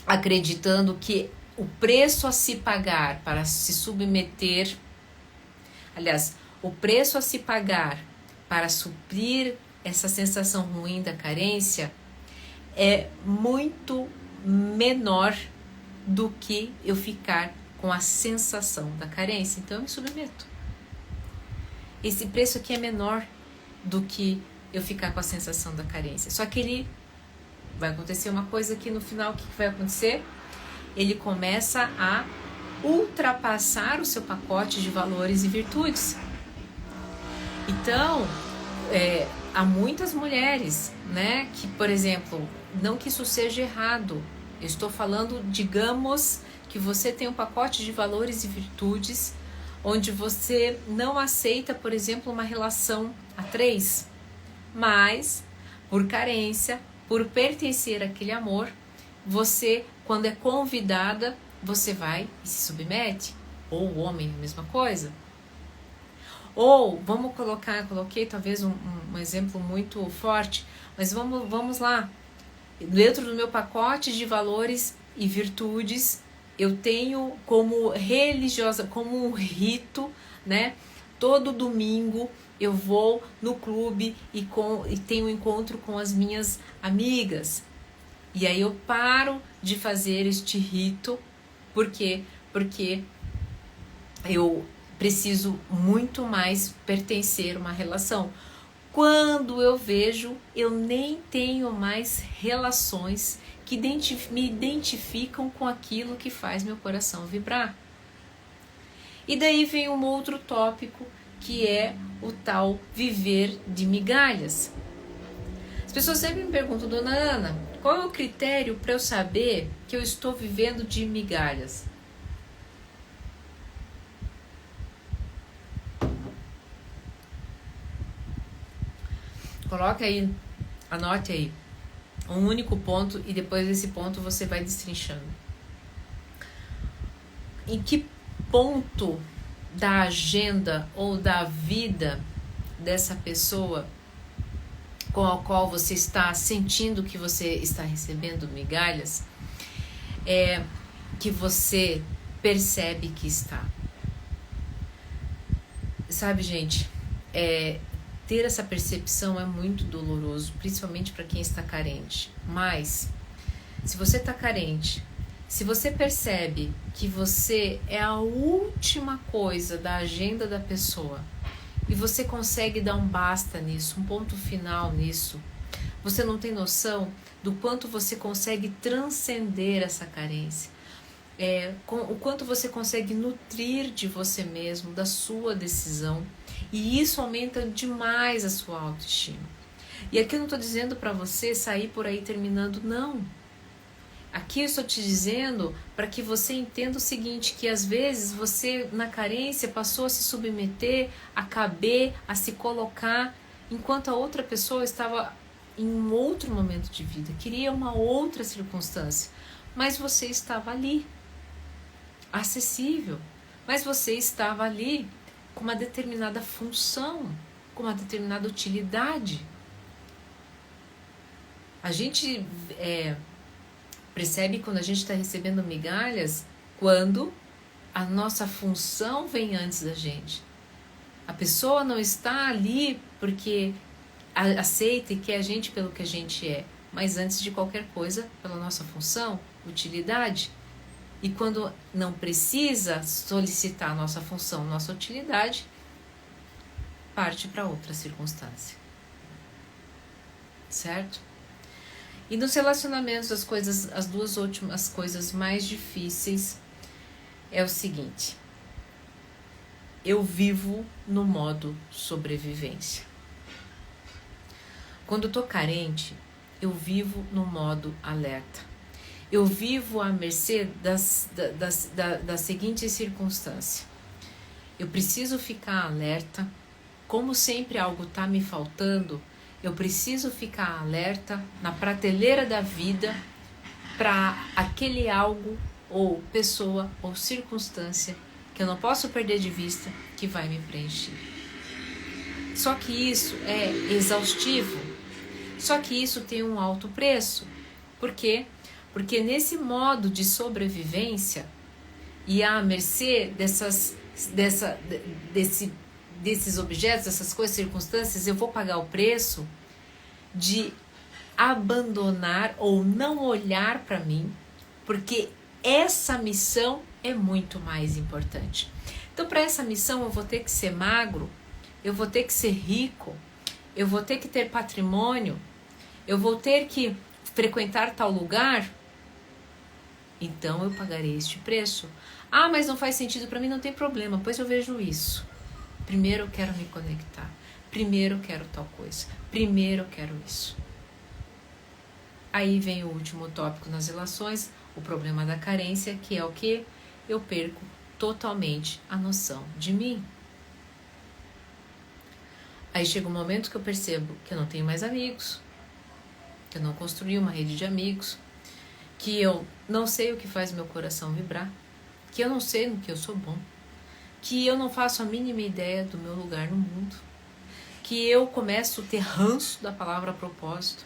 acreditando que o preço a se pagar para se submeter, aliás, o preço a se pagar para suprir essa sensação ruim da carência é muito menor do que eu ficar com a sensação da carência. Então eu me submeto. Esse preço aqui é menor do que eu ficar com a sensação da carência. Só que vai acontecer uma coisa que no final, o que vai acontecer? Ele começa a ultrapassar o seu pacote de valores e virtudes. Então, há muitas mulheres, né, que, por exemplo, não que isso seja errado, eu estou falando, digamos, que você tem um pacote de valores e virtudes onde você não aceita, por exemplo, uma relação a 3, mas por carência, por pertencer àquele amor, você, quando é convidada, você vai e se submete. Ou o homem, a mesma coisa. Ou, coloquei talvez um exemplo muito forte, mas vamos lá. Dentro do meu pacote de valores e virtudes, eu tenho como religiosa, como um rito, né? Todo domingo eu vou no clube e tenho um encontro com as minhas amigas. E aí eu paro de fazer este rito, por quê? Porque eu preciso muito mais pertencer a uma relação. Quando eu vejo, eu nem tenho mais relações que me identificam com aquilo que faz meu coração vibrar. E daí vem um outro tópico, que é o tal viver de migalhas. As pessoas sempre me perguntam, dona Ana, qual é o critério para eu saber que eu estou vivendo de migalhas? Coloque aí, anote aí, um único ponto e depois desse ponto você vai destrinchando. Em que ponto da agenda ou da vida dessa pessoa com a qual você está sentindo que você está recebendo migalhas, que você percebe que está? Sabe, gente, ter essa percepção é muito doloroso, principalmente para quem está carente. Mas, se você está carente, se você percebe que você é a última coisa da agenda da pessoa e você consegue dar um basta nisso, um ponto final nisso, você não tem noção do quanto você consegue transcender essa carência. O quanto você consegue nutrir de você mesmo, da sua decisão, e isso aumenta demais a sua autoestima. E aqui eu não estou dizendo para você sair por aí terminando, não. Aqui eu estou te dizendo para que você entenda o seguinte, que às vezes você na carência passou a se submeter, a caber, a se colocar, enquanto a outra pessoa estava em um outro momento de vida, queria uma outra circunstância, mas você estava ali, acessível, mas você estava ali com uma determinada função, com uma determinada utilidade. A gente percebe quando a gente está recebendo migalhas, quando a nossa função vem antes da gente. A pessoa não está ali porque aceita e quer a gente pelo que a gente é, mas antes de qualquer coisa, pela nossa função, utilidade. E quando não precisa solicitar a nossa função, nossa utilidade, parte para outra circunstância. Certo? E nos relacionamentos, as duas últimas coisas mais difíceis é o seguinte. eu vivo no modo sobrevivência. Quando eu tô carente, eu vivo no modo alerta. Eu vivo à mercê da seguinte circunstância. Eu preciso ficar alerta. Como sempre algo está me faltando, eu preciso ficar alerta na prateleira da vida para aquele algo ou pessoa ou circunstância que eu não posso perder de vista que vai me preencher. Só que isso é exaustivo. Só que isso tem um alto preço. Por quê? Porque nesse modo de sobrevivência e à mercê desses objetos, dessas coisas, circunstâncias, eu vou pagar o preço de abandonar ou não olhar para mim, porque essa missão é muito mais importante. Então, para essa missão, eu vou ter que ser magro, eu vou ter que ser rico, eu vou ter que ter patrimônio, eu vou ter que frequentar tal lugar, então eu pagarei este preço. Ah, mas não faz sentido para mim, não tem problema, pois eu vejo isso. Primeiro eu quero me conectar, primeiro eu quero tal coisa, primeiro eu quero isso. Aí vem o último tópico nas relações, o problema da carência, que é o que? Eu perco totalmente a noção de mim. Aí chega um momento que eu percebo que eu não tenho mais amigos, que eu não construí uma rede de amigos, que eu não sei o que faz meu coração vibrar, que eu não sei no que eu sou bom, que eu não faço a mínima ideia do meu lugar no mundo, que eu começo a ter ranço da palavra propósito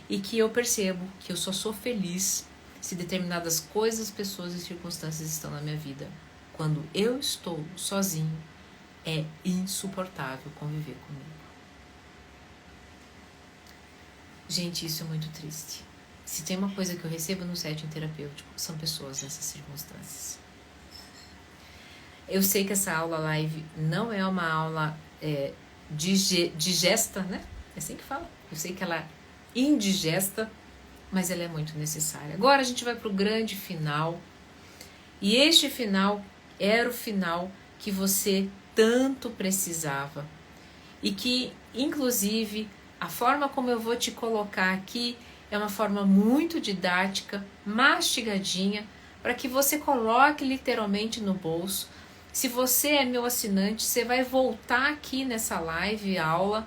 e que eu percebo que eu só sou feliz se determinadas coisas, pessoas e circunstâncias estão na minha vida. Quando eu estou sozinho, é insuportável conviver comigo. Gente, isso é muito triste. Se tem uma coisa que eu recebo no setting terapêutico, são pessoas nessas circunstâncias. Eu sei que essa aula live não é uma aula digesta, né? É assim que fala. Eu sei que ela é indigesta, mas ela é muito necessária. Agora a gente vai para o grande final. E este final era o final que você tanto precisava. E que, inclusive, a forma como eu vou te colocar aqui é uma forma muito didática, mastigadinha, para que você coloque literalmente no bolso. Se você é meu assinante, você vai voltar aqui nessa live, aula,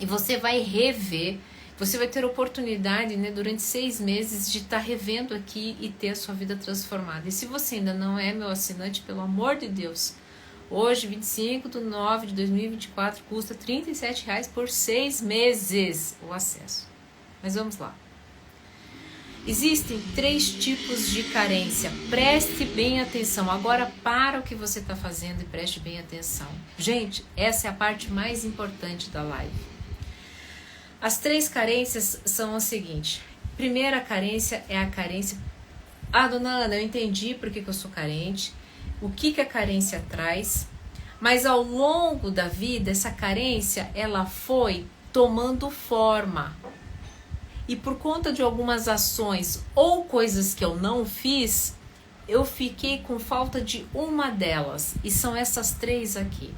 e você vai rever. Você vai ter oportunidade, né, durante 6 meses de estar revendo aqui e ter a sua vida transformada. E se você ainda não é meu assinante, pelo amor de Deus, hoje, 25/9/2024, custa R$ 37,00 por 6 meses o acesso. Mas vamos lá. Existem 3 tipos de carência. Preste bem atenção. Agora para o que você está fazendo e preste bem atenção. Gente, essa é a parte mais importante da live. As 3 carências são as seguintes. Primeira carência é a carência... Ah, dona Ana, eu entendi por que eu sou carente. O que a carência traz. Mas ao longo da vida, essa carência, ela foi tomando forma. E por conta de algumas ações ou coisas que eu não fiz, eu fiquei com falta de uma delas. E são essas 3 aqui.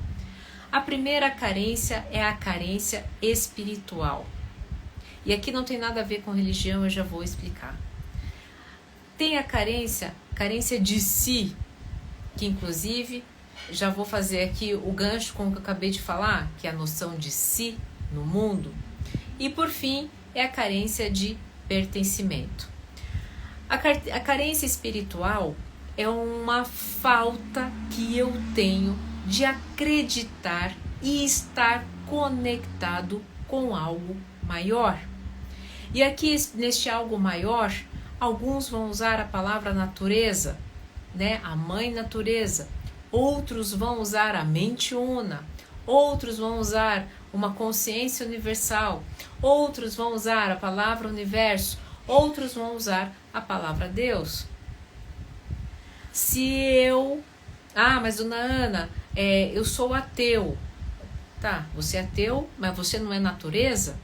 A primeira carência é a carência espiritual. E aqui não tem nada a ver com religião, eu já vou explicar. Tem a carência de si, que inclusive já vou fazer aqui o gancho com o que eu acabei de falar, que é a noção de si no mundo. E por fim, é a carência de pertencimento. A carência espiritual é uma falta que eu tenho de acreditar e estar conectado com algo maior. E aqui, neste algo maior, alguns vão usar a palavra natureza, né? A mãe natureza. Outros vão usar a mente una. Outros vão usar uma consciência universal. Outros vão usar a palavra universo. Outros vão usar a palavra Deus. Se eu... Ah, mas dona Ana, eu sou ateu. Tá, você é ateu, mas você não é natureza?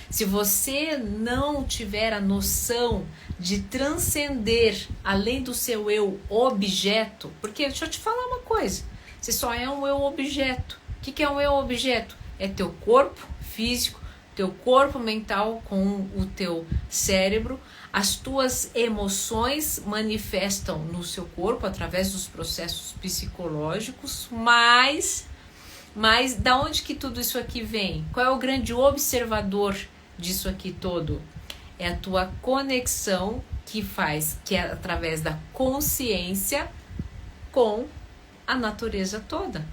Se você não tiver a noção de transcender além do seu eu objeto, porque deixa eu te falar uma coisa, você só é um eu objeto. O que é um eu objeto? É teu corpo físico, teu corpo mental com o teu cérebro, as tuas emoções manifestam no seu corpo através dos processos psicológicos, mas da onde que tudo isso aqui vem? Qual é o grande observador disso aqui todo? É a tua conexão que é através da consciência com a natureza toda.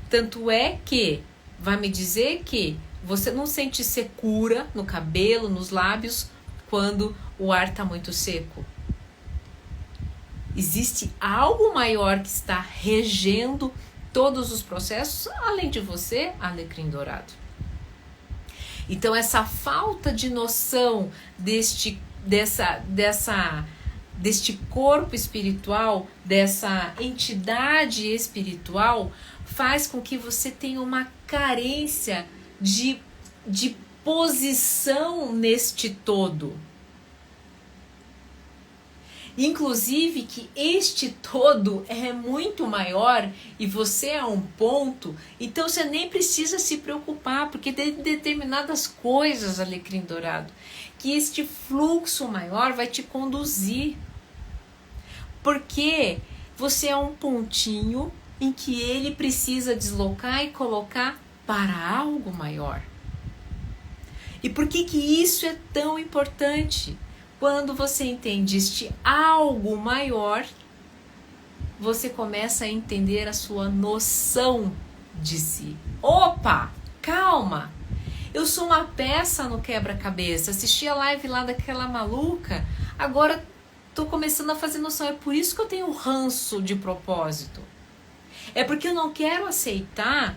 Tanto é que vai me dizer que você não sente secura no cabelo, nos lábios, quando o ar está muito seco. Existe algo maior que está regendo todos os processos, além de você, alecrim dourado. Então essa falta de noção deste corpo espiritual, dessa entidade espiritual, faz com que você tenha uma carência de posição neste todo. Inclusive que este todo é muito maior e você é um ponto, então você nem precisa se preocupar, porque tem determinadas coisas, alecrim dourado, que este fluxo maior vai te conduzir. Porque você é um pontinho em que ele precisa deslocar e colocar para algo maior. E por que isso é tão importante? Quando você entende este algo maior, você começa a entender a sua noção de si. Opa, calma! Eu sou uma peça no quebra-cabeça. Assisti a live lá daquela maluca, agora estou começando a fazer noção. É por isso que eu tenho ranço de propósito. É porque eu não quero aceitar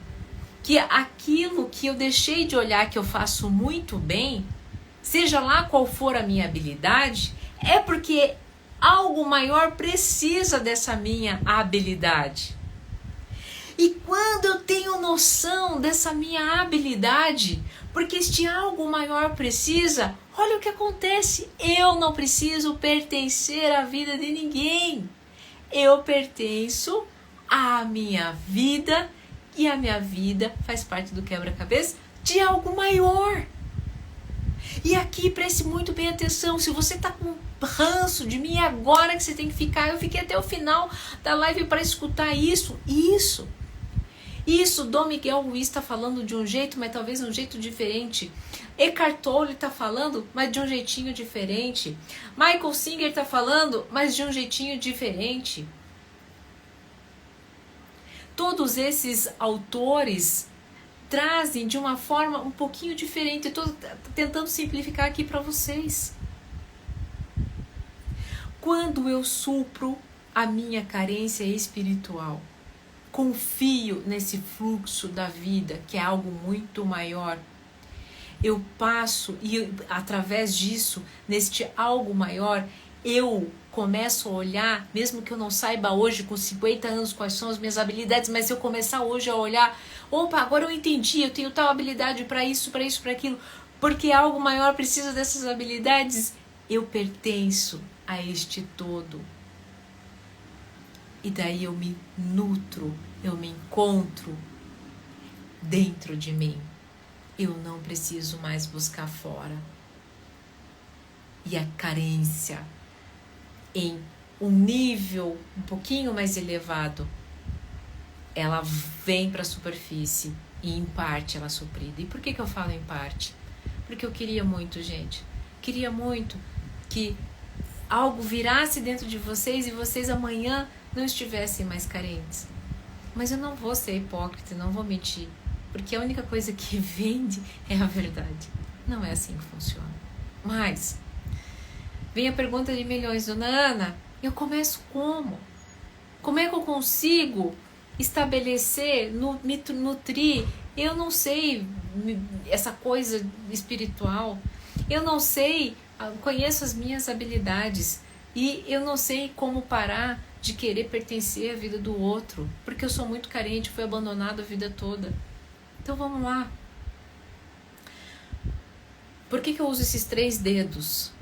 que aquilo que eu deixei de olhar que eu faço muito bem, seja lá qual for a minha habilidade, é porque algo maior precisa dessa minha habilidade. E quando eu tenho noção dessa minha habilidade, porque este algo maior precisa, olha o que acontece. Eu não preciso pertencer à vida de ninguém. Eu pertenço à minha vida e a minha vida faz parte do quebra-cabeça de algo maior. E aqui preste muito bem atenção, se você tá com ranço de mim, é agora que você tem que ficar. Eu fiquei até o final da live para escutar isso. Dom Miguel Ruiz está falando de um jeito, mas talvez um jeito diferente. Eckhart Tolle está falando, mas de um jeitinho diferente. Michael Singer está falando, mas de um jeitinho diferente. Todos esses autores trazem de uma forma um pouquinho diferente. Eu estou tentando simplificar aqui para vocês. Quando eu supro a minha carência espiritual, confio nesse fluxo da vida, que é algo muito maior, eu passo e através disso, neste algo maior, eu começo a olhar, mesmo que eu não saiba hoje com 50 anos quais são as minhas habilidades, mas se eu começar hoje a olhar, opa, agora eu entendi, eu tenho tal habilidade para isso, para aquilo, porque algo maior precisa dessas habilidades, eu pertenço a este todo. E daí eu me nutro, eu me encontro dentro de mim. Eu não preciso mais buscar fora. E a carência em um nível um pouquinho mais elevado, ela vem para a superfície e em parte ela é suprida. E por que eu falo em parte? Porque eu queria muito, gente. Queria muito que algo virasse dentro de vocês e vocês amanhã não estivessem mais carentes. Mas eu não vou ser hipócrita, não vou mentir. Porque a única coisa que vende é a verdade. Não é assim que funciona. Mas vem a pergunta de milhões, dona Ana, eu começo como? Como é que eu consigo estabelecer, me nutrir? Eu não sei essa coisa espiritual. Eu não sei, conheço as minhas habilidades. E eu não sei como parar de querer pertencer à vida do outro. Porque eu sou muito carente, fui abandonado a vida toda. Então vamos lá. Por que eu uso esses 3 dedos?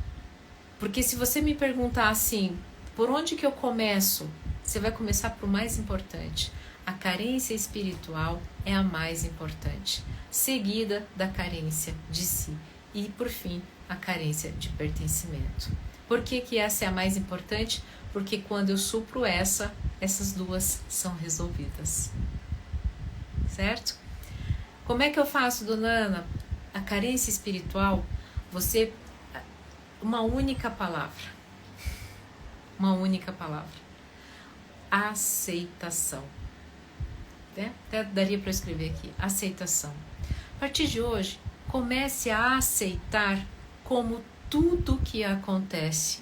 Porque se você me perguntar assim, por onde que eu começo? Você vai começar por mais importante. A carência espiritual é a mais importante, seguida da carência de si e, por fim, a carência de pertencimento. Por que essa é a mais importante? Porque quando eu supro essas 2 são resolvidas. Certo? Como é que eu faço, dona Ana? A carência espiritual, uma única palavra. Uma única palavra. Aceitação. Até daria para eu escrever aqui. Aceitação. A partir de hoje, comece a aceitar como tudo que acontece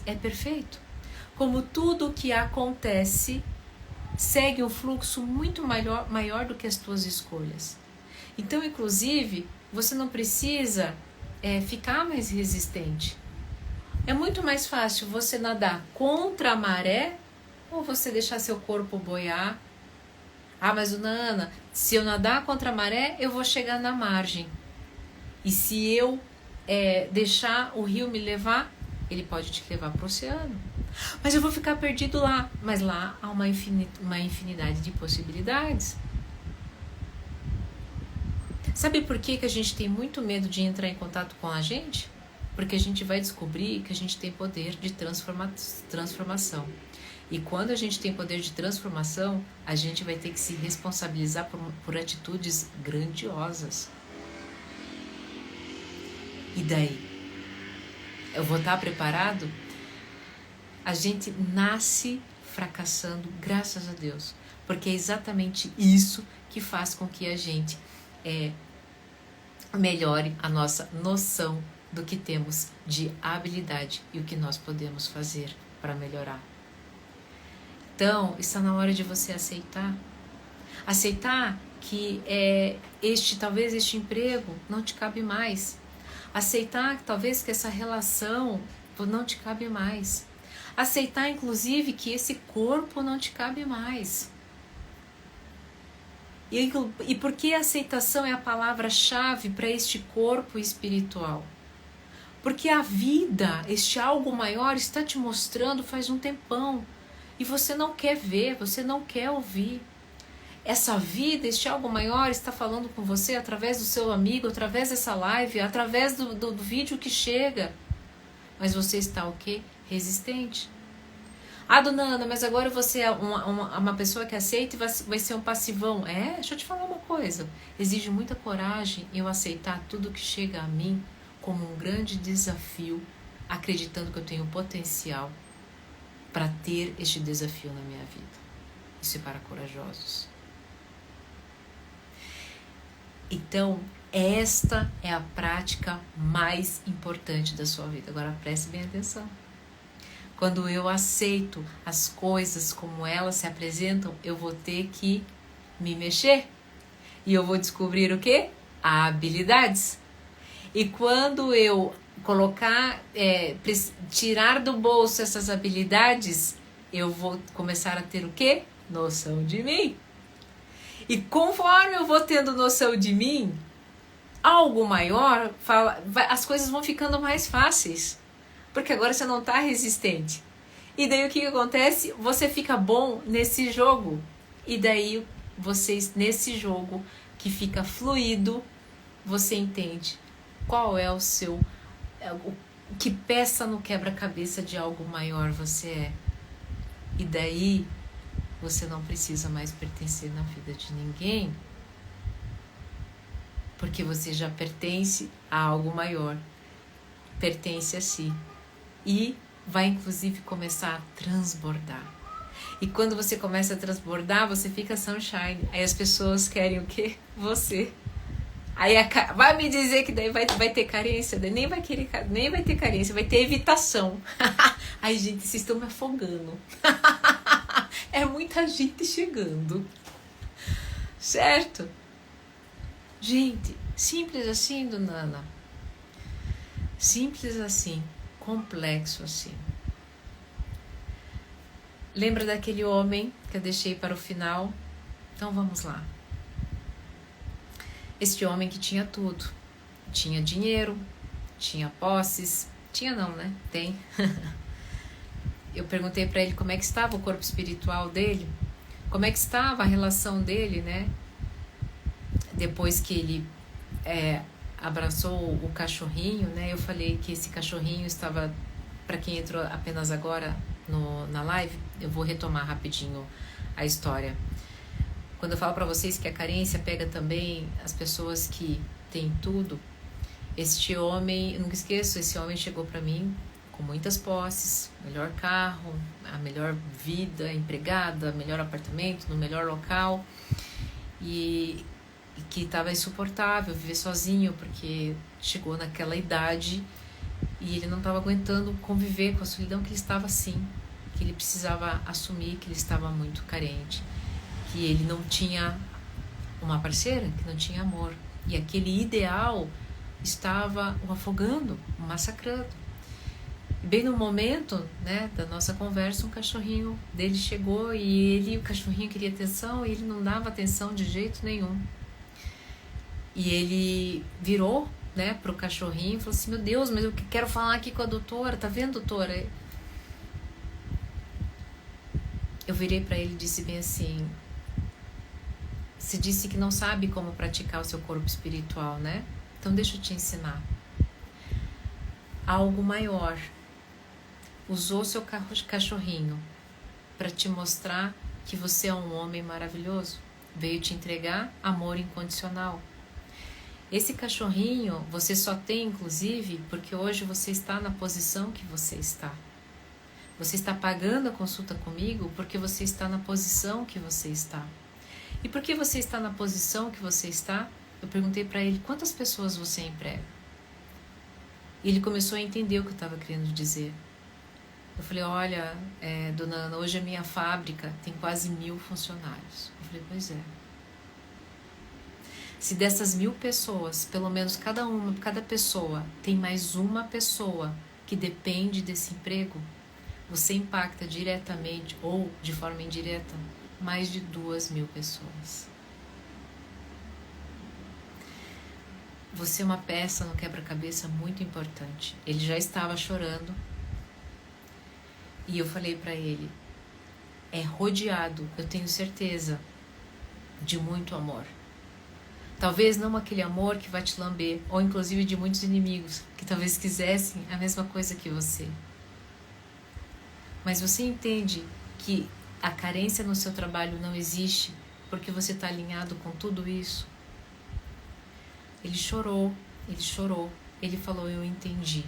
é perfeito. Como tudo que acontece segue um fluxo muito maior do que as tuas escolhas. Então, inclusive, você não precisa ficar mais resistente. É muito mais fácil você nadar contra a maré ou você deixar seu corpo boiar. Ah, mas dona Ana, se eu nadar contra a maré, eu vou chegar na margem. E se eu deixar o rio me levar, ele pode te levar para o oceano. Mas eu vou ficar perdido lá. Mas lá há uma infinidade de possibilidades. Sabe por que a gente tem muito medo de entrar em contato com a gente? Porque a gente vai descobrir que a gente tem poder de transformação. E quando a gente tem poder de transformação, a gente vai ter que se responsabilizar por atitudes grandiosas. E daí? Eu vou estar preparado? A gente nasce fracassando, graças a Deus. Porque é exatamente isso que faz com que a gente melhore a nossa noção do que temos de habilidade e o que nós podemos fazer para melhorar. Então, está na hora de você aceitar. Aceitar que talvez este emprego não te cabe mais. Aceitar que talvez que essa relação não te cabe mais. Aceitar, inclusive, que esse corpo não te cabe mais. E por que a aceitação é a palavra-chave para este corpo espiritual? Porque a vida, este algo maior, está te mostrando faz um tempão. E você não quer ver, você não quer ouvir. Essa vida, este algo maior, está falando com você através do seu amigo, através dessa live, através do vídeo que chega. Mas você está o quê? Resistente. Ah, dona Ana, mas agora você é uma pessoa que aceita e vai ser um passivão. Deixa eu te falar uma coisa. Exige muita coragem eu aceitar tudo que chega a mim como um grande desafio, acreditando que eu tenho potencial para ter este desafio na minha vida. Isso é para corajosos. Então, esta é a prática mais importante da sua vida. Agora preste bem atenção. Quando eu aceito as coisas como elas se apresentam, eu vou ter que me mexer. E eu vou descobrir o quê? Habilidades. E quando eu tirar do bolso essas habilidades, eu vou começar a ter o quê? Noção de mim. E conforme eu vou tendo noção de mim, algo maior, as coisas vão ficando mais fáceis. Porque agora você não está resistente. E daí o que acontece? Você fica bom nesse jogo. E daí nesse jogo que fica fluido, você entende qual é o seu... que peça no quebra-cabeça de algo maior você é. E daí você não precisa mais pertencer na vida de ninguém, porque você já pertence a algo maior, pertence a si, e vai inclusive começar a transbordar. E quando você começa a transbordar, você fica sunshine. Aí as pessoas querem o quê? Você. Aí vai me dizer que daí vai ter carência? Daí nem vai ter carência, vai ter evitação. Ai, gente, vocês estão me afogando. É muita gente chegando. Certo? Gente, simples assim, dona Ana. Simples assim, complexo assim. Lembra daquele homem que eu deixei para o final? Então vamos lá. Este homem que tinha tudo. tinha dinheiro, tinha posses, tinha não, né? Tem. Eu perguntei para ele como é que estava o corpo espiritual dele, como é que estava a relação dele, né? Depois que ele abraçou o cachorrinho, né? Eu falei que esse cachorrinho estava, para quem entrou apenas agora na live, eu vou retomar rapidinho a história. Quando eu falo para vocês que a carência pega também as pessoas que têm tudo, este homem, eu nunca esqueço, esse homem chegou para mim com muitas posses, melhor carro, a melhor vida, empregada, melhor apartamento, no melhor local, e que estava insuportável viver sozinho, porque chegou naquela idade e ele não estava aguentando conviver com a solidão que ele estava assim, que ele precisava assumir que ele estava muito carente, que ele não tinha uma parceira, que não tinha amor, e aquele ideal estava o afogando, o massacrando. E bem no momento, né, da nossa conversa, um cachorrinho dele chegou e o cachorrinho queria atenção e ele não dava atenção de jeito nenhum. E ele virou, né, pro cachorrinho e falou assim: meu Deus, mas eu quero falar aqui com a doutora, tá vendo, doutora? Eu virei para ele e disse bem assim: você disse que não sabe como praticar o seu corpo espiritual, né? Então deixa eu te ensinar. Algo maior usou seu cachorrinho para te mostrar que você é um homem maravilhoso. Veio te entregar amor incondicional. Esse cachorrinho você só tem, inclusive, porque hoje você está na posição que você está. Você está pagando a consulta comigo porque você está na posição que você está. E por que você está na posição que você está? Eu perguntei para ele: quantas pessoas você emprega? E ele começou a entender o que eu estava querendo dizer. Eu falei: olha, dona Ana, hoje a minha fábrica tem quase 1000 funcionários. Eu falei: pois é. Se dessas 1000 pessoas, pelo menos cada pessoa tem mais uma pessoa que depende desse emprego, você impacta diretamente ou de forma indireta mais de 2000 pessoas. Você é uma peça no quebra-cabeça muito importante. Ele já estava chorando e eu falei para ele: é rodeado, eu tenho certeza, de muito amor. Talvez não aquele amor que vai te lamber, ou inclusive de muitos inimigos que talvez quisessem a mesma coisa que você. Mas você entende que a carência no seu trabalho não existe porque você está alinhado com tudo isso? Ele chorou, ele falou: eu entendi.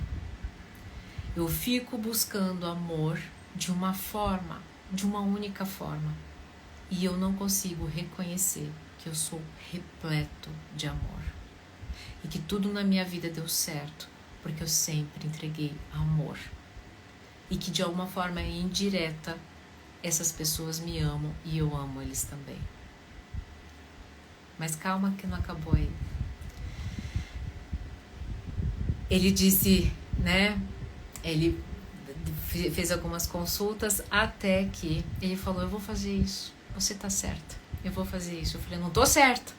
Eu fico buscando amor de uma forma, de uma única forma, e eu não consigo reconhecer que eu sou repleto de amor e que tudo na minha vida deu certo porque eu sempre entreguei amor e que de alguma forma indireta essas pessoas me amam e eu amo eles também. Mas calma que não acabou aí. Ele disse, né, ele fez algumas consultas até que ele falou: eu vou fazer isso, você tá certa, eu vou fazer isso. Eu falei: não tô certa,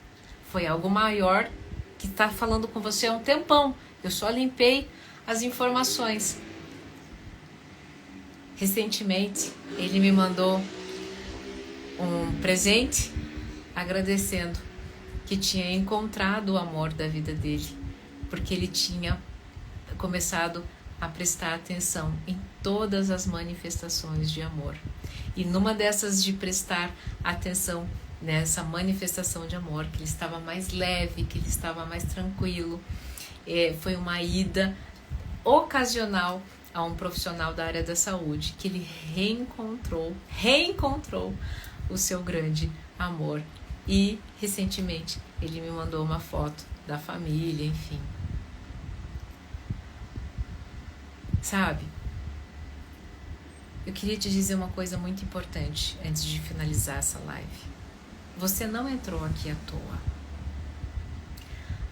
foi algo maior que tá falando com você há um tempão, eu só limpei as informações. Recentemente ele me mandou um presente agradecendo que tinha encontrado o amor da vida dele, porque ele tinha começado a prestar atenção em todas as manifestações de amor. E numa dessas de prestar atenção nessa manifestação de amor, que ele estava mais leve, que ele estava mais tranquilo, foi uma ida ocasional a um profissional da área da saúde, que ele reencontrou o seu grande amor. E recentemente ele me mandou uma foto da família, enfim. Sabe? Eu queria te dizer uma coisa muito importante antes de finalizar essa live. Você não entrou aqui à toa.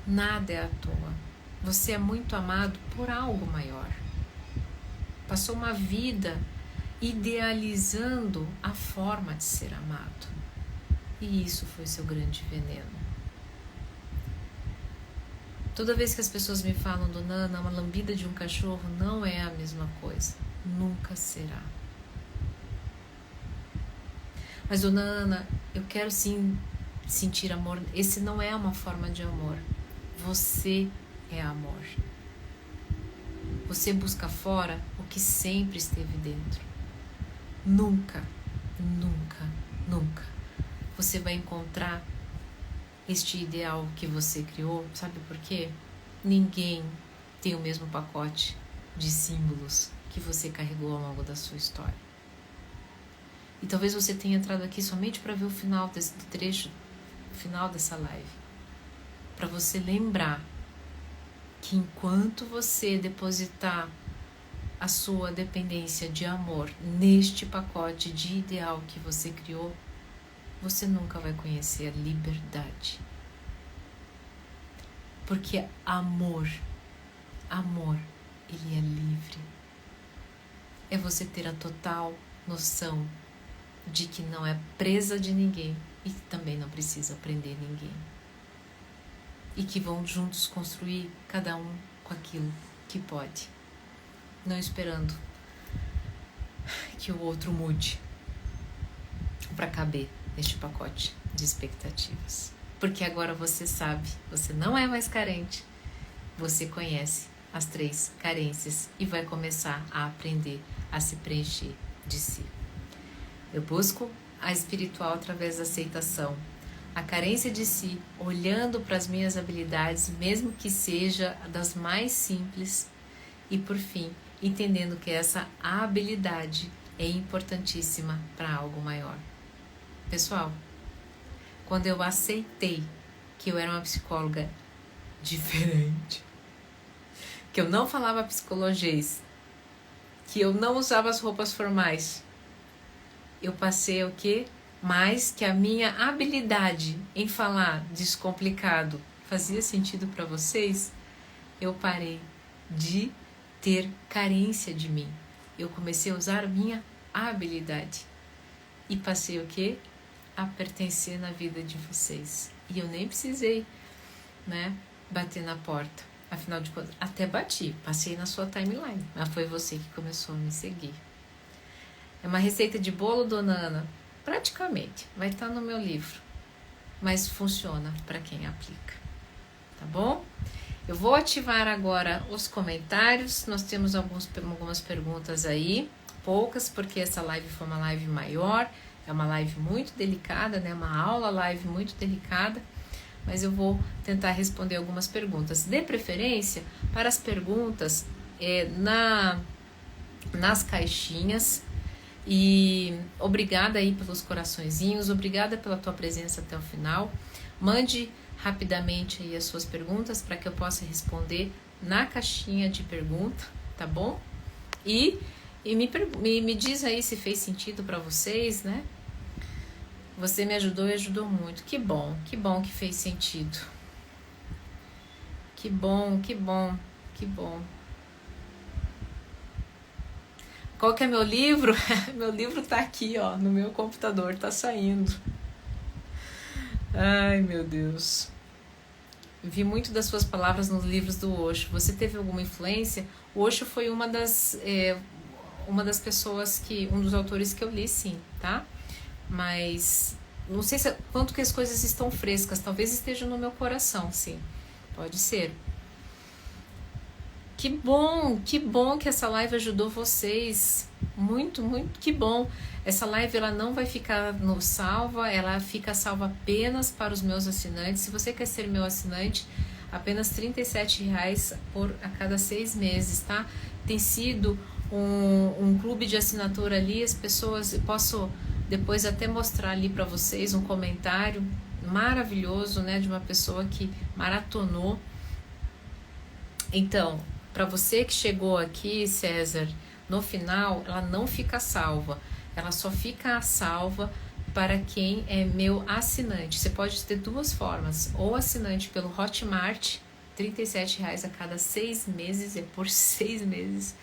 Nada é à toa. Você é muito amado por algo maior. Passou uma vida idealizando a forma de ser amado. E isso foi seu grande veneno. Toda vez que as pessoas me falam, Dona Ana, uma lambida de um cachorro não é a mesma coisa. Nunca será. Mas, Dona Ana, eu quero sim sentir amor. Esse não é uma forma de amor. Você é amor. Você busca fora o que sempre esteve dentro. Nunca, nunca, nunca você vai encontrar este ideal que você criou. Sabe por quê? Ninguém tem o mesmo pacote de símbolos que você carregou ao longo da sua história. E talvez você tenha entrado aqui somente para ver o final desse trecho, o final dessa live. Para você lembrar que enquanto você depositar a sua dependência de amor neste pacote de ideal que você criou, você nunca vai conhecer a liberdade. Porque amor, ele é livre. É você ter a total noção de que não é presa de ninguém e que também não precisa prender ninguém. E que vão juntos construir cada um com aquilo que pode. Não esperando que o outro mude para caber neste pacote de expectativas. Porque agora você sabe, você não é mais carente, você conhece as 3 carências e vai começar a aprender a se preencher de si. Eu busco a espiritual através da aceitação, a carência de si, olhando para as minhas habilidades, mesmo que seja das mais simples, e por fim, entendendo que essa habilidade é importantíssima para algo maior. Pessoal, quando eu aceitei que eu era uma psicóloga diferente, que eu não falava psicologês, que eu não usava as roupas formais, eu passei o quê? Mais que a minha habilidade em falar descomplicado fazia sentido para vocês, eu parei de ter carência de mim. Eu comecei a usar a minha habilidade e passei o quê? A pertencer na vida de vocês. E eu nem precisei, né, bater na porta. Afinal de contas, até bati, passei na sua timeline, mas foi você que começou a me seguir. É uma receita de bolo, Dona Ana? Praticamente, vai estar no meu livro, mas funciona para quem aplica, tá bom? Eu vou ativar agora os comentários, nós temos algumas perguntas aí, poucas, porque essa live foi uma live maior, é uma live muito delicada, né? Uma aula live muito delicada, mas eu vou tentar responder algumas perguntas. De preferência, para as perguntas nas caixinhas. E obrigada aí pelos coraçõezinhos, obrigada pela tua presença até o final. Mande rapidamente aí as suas perguntas para que eu possa responder na caixinha de pergunta, tá bom? E me diz aí se fez sentido para vocês, né? Você me ajudou e ajudou muito. Que bom que fez sentido. Que bom. Qual que é meu livro? Meu livro tá aqui, ó, no meu computador, tá saindo. Ai, meu Deus. Vi muito das suas palavras nos livros do Osho. Você teve alguma influência? O Osho foi uma das pessoas um dos autores que eu li, sim, tá? Mas não sei quanto que as coisas estão frescas. Talvez estejam no meu coração, sim. Pode ser. Que bom que essa live ajudou vocês. Muito, que bom. Essa live ela não vai ficar salva, ela fica salva apenas para os meus assinantes. Se você quer ser meu assinante, apenas R$ 37,00 a cada 6 meses, tá? Tem sido um clube de assinatura ali, as pessoas, eu posso depois até mostrar ali para vocês um comentário maravilhoso, né, de uma pessoa que maratonou. Então, para você que chegou aqui, César, no final, ela não fica salva. Ela só fica salva para quem é meu assinante. Você pode ter 2 formas. Ou assinante pelo Hotmart, R$ 37,00 a cada 6 meses, é por 6 meses.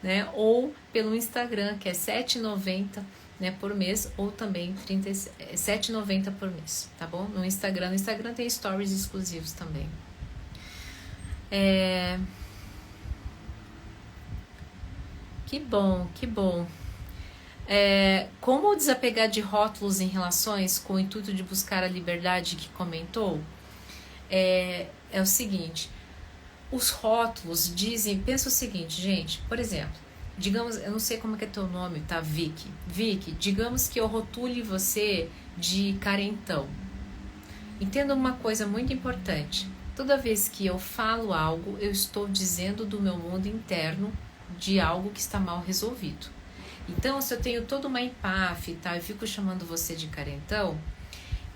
Né? Ou pelo Instagram, que é R$ 7,90, né, por mês, ou também R$ 7,90 por mês, tá bom? No Instagram tem stories exclusivos também. Que bom, que bom. Como desapegar de rótulos em relações com o intuito de buscar a liberdade que comentou? É o seguinte, os rótulos dizem, pensa o seguinte, gente, por exemplo, digamos, eu não sei como é que é teu nome, tá, Vicky? Vicky, digamos que eu rotule você de carentão. Entenda uma coisa muito importante, toda vez que eu falo algo, eu estou dizendo do meu mundo interno, de algo que está mal resolvido. Então, se eu tenho toda uma empáfia, tá, eu fico chamando você de carentão,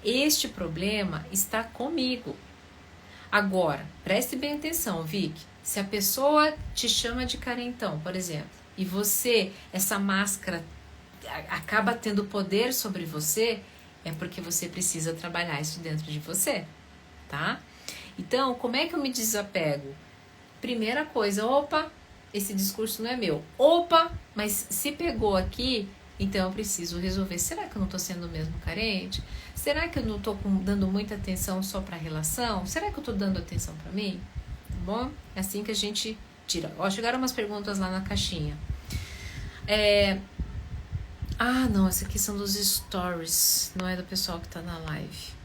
este problema está comigo. Agora, preste bem atenção, Vicky. Se a pessoa te chama de carentão, por exemplo, e você, essa máscara acaba tendo poder sobre você, é porque você precisa trabalhar isso dentro de você, tá? Então, como é que eu me desapego? Primeira coisa, opa, esse discurso não é meu. Opa, mas se pegou aqui, então eu preciso resolver. Será que eu não estou sendo mesmo carente? Será que eu não estou dando muita atenção só para a relação? Será que eu estou dando atenção para mim? Tá bom? É assim que a gente tira. Ó, chegaram umas perguntas lá na caixinha. Ah, não, essas aqui são dos stories, não é do pessoal que está na live.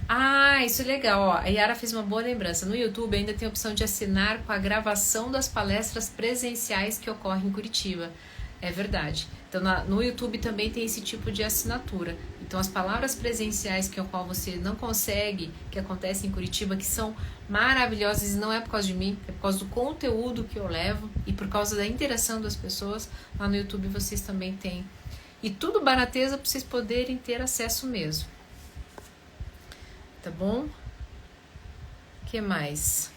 Ah, isso é legal, ó. A Yara fez uma boa lembrança. No YouTube ainda tem a opção de assinar com a gravação das palestras presenciais que ocorrem em Curitiba. É verdade. Então no YouTube também tem esse tipo de assinatura. Então as palavras presenciais que qual você não consegue, que acontecem em Curitiba, que são maravilhosas, e não é por causa de mim, é por causa do conteúdo que eu levo e por causa da interação das pessoas, lá no YouTube vocês também têm. E tudo barateza para vocês poderem ter acesso mesmo. Tá bom? Que mais?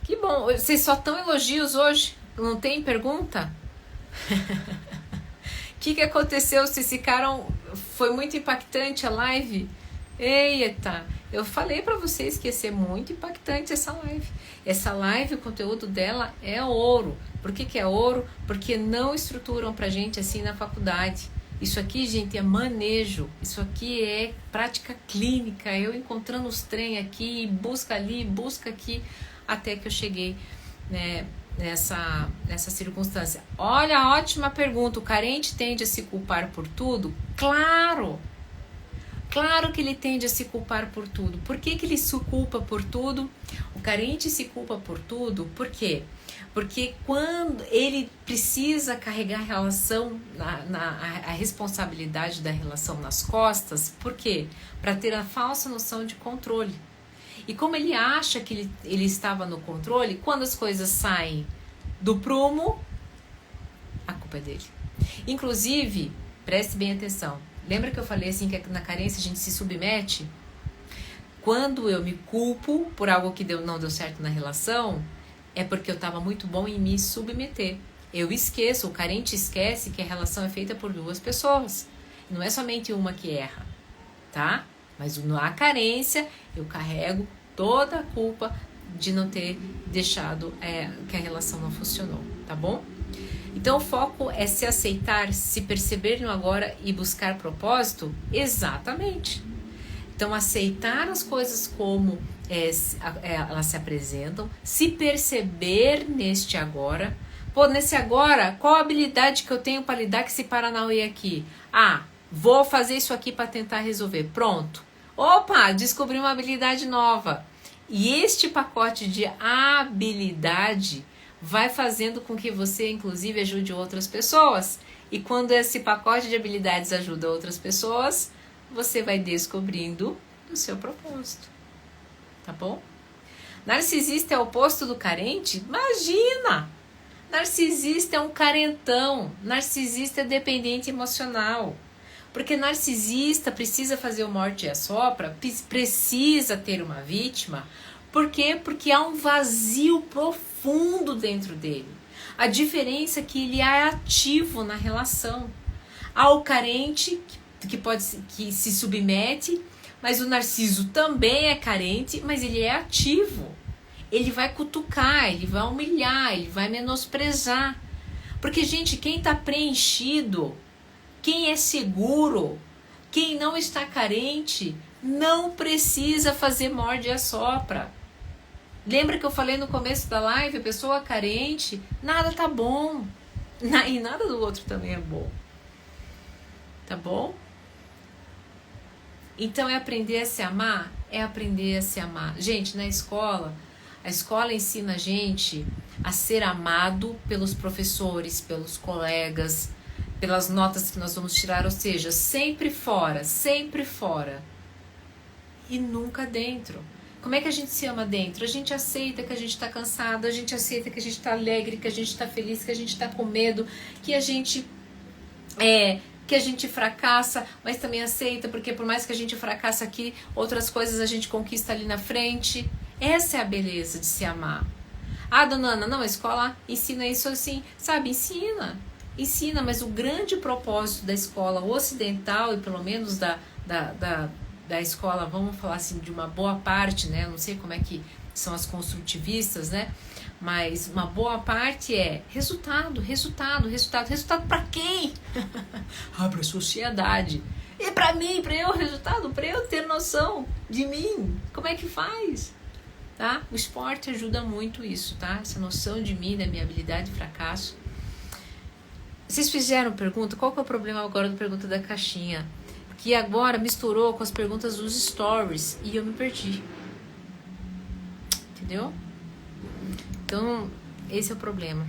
Que bom, vocês só estão elogios hoje? Não tem pergunta? O que aconteceu? Vocês ficaram... Foi muito impactante a live? Eita, eu falei pra vocês que ia ser muito impactante essa live. Essa live, o conteúdo dela é ouro. Por que é ouro? Porque não estruturam pra gente assim na faculdade. Isso aqui, gente, é manejo. Isso aqui é prática clínica. Eu encontrando os trem aqui, busca ali, busca aqui, até que eu cheguei, né, nessa circunstância. Olha, ótima pergunta. O carente tende a se culpar por tudo? Claro! Claro que ele tende a se culpar por tudo. Por que ele se culpa por tudo? O carente se culpa por tudo, por quê? Porque quando ele precisa carregar a relação, a responsabilidade da relação nas costas, por quê? Para ter a falsa noção de controle. E como ele acha que ele estava no controle, quando as coisas saem do prumo, a culpa é dele. Inclusive, preste bem atenção, lembra que eu falei assim que na carência a gente se submete? Quando eu me culpo por algo que não deu certo na relação, é porque eu estava muito bom em me submeter. Eu esqueço, o carente esquece que a relação é feita por duas pessoas. Não é somente uma que erra, tá? Mas na carência, eu carrego toda a culpa de não ter deixado que a relação não funcionou, tá bom? Então o foco é se aceitar, se perceber no agora e buscar propósito? Exatamente. Então aceitar as coisas como elas se apresentam, se perceber neste agora. Pô, nesse agora, qual a habilidade que eu tenho para lidar com esse Paranauê aqui? Ah, vou fazer isso aqui para tentar resolver. Pronto. Opa, descobri uma habilidade nova. E este pacote de habilidade vai fazendo com que você, inclusive, ajude outras pessoas. E quando esse pacote de habilidades ajuda outras pessoas, você vai descobrindo o seu propósito. Tá bom? Narcisista é o oposto do carente? Imagina! Narcisista é um carentão. Narcisista é dependente emocional. Porque narcisista precisa fazer o morte e assopra, precisa ter uma vítima. Por quê? Porque há um vazio profundo dentro dele. A diferença é que ele é ativo na relação. Há o carente que se submete, mas o narciso também é carente, mas ele é ativo. Ele vai cutucar, ele vai humilhar, ele vai menosprezar. Porque, gente, quem está preenchido, quem é seguro, quem não está carente, Não precisa fazer morde e assopra. Lembra que eu falei no começo da live, a pessoa carente, nada tá bom. E nada do outro também é bom. Tá bom? Então é aprender a se amar? É aprender a se amar. Gente, na escola, a escola ensina a gente a ser amado pelos professores, pelos colegas, pelas notas que nós vamos tirar, ou seja, sempre fora e nunca dentro. Como é que a gente se ama dentro? A gente aceita que a gente está cansado, a gente aceita que a gente está alegre, que a gente está feliz, que a gente está com medo, que a gente fracassa, mas também aceita, porque por mais que a gente fracassa aqui, outras coisas a gente conquista ali na frente. Essa é a beleza de se amar. Ah, dona Ana, não, a escola ensina isso assim, sabe? Ensina, mas o grande propósito da escola ocidental, e pelo menos da escola, vamos falar assim, de uma boa parte, né? Não sei como é que são as construtivistas, né? Mas uma boa parte é resultado para quem? Para a sociedade. E para mim, para eu, resultado, para eu ter noção de mim. Como é que faz? Tá? O esporte ajuda muito isso, tá? Essa noção de mim, da minha habilidade e fracasso. Vocês fizeram pergunta? Qual que é o problema agora da pergunta da caixinha? Que agora misturou com as perguntas dos stories e eu me perdi. Entendeu? Então, esse é o problema.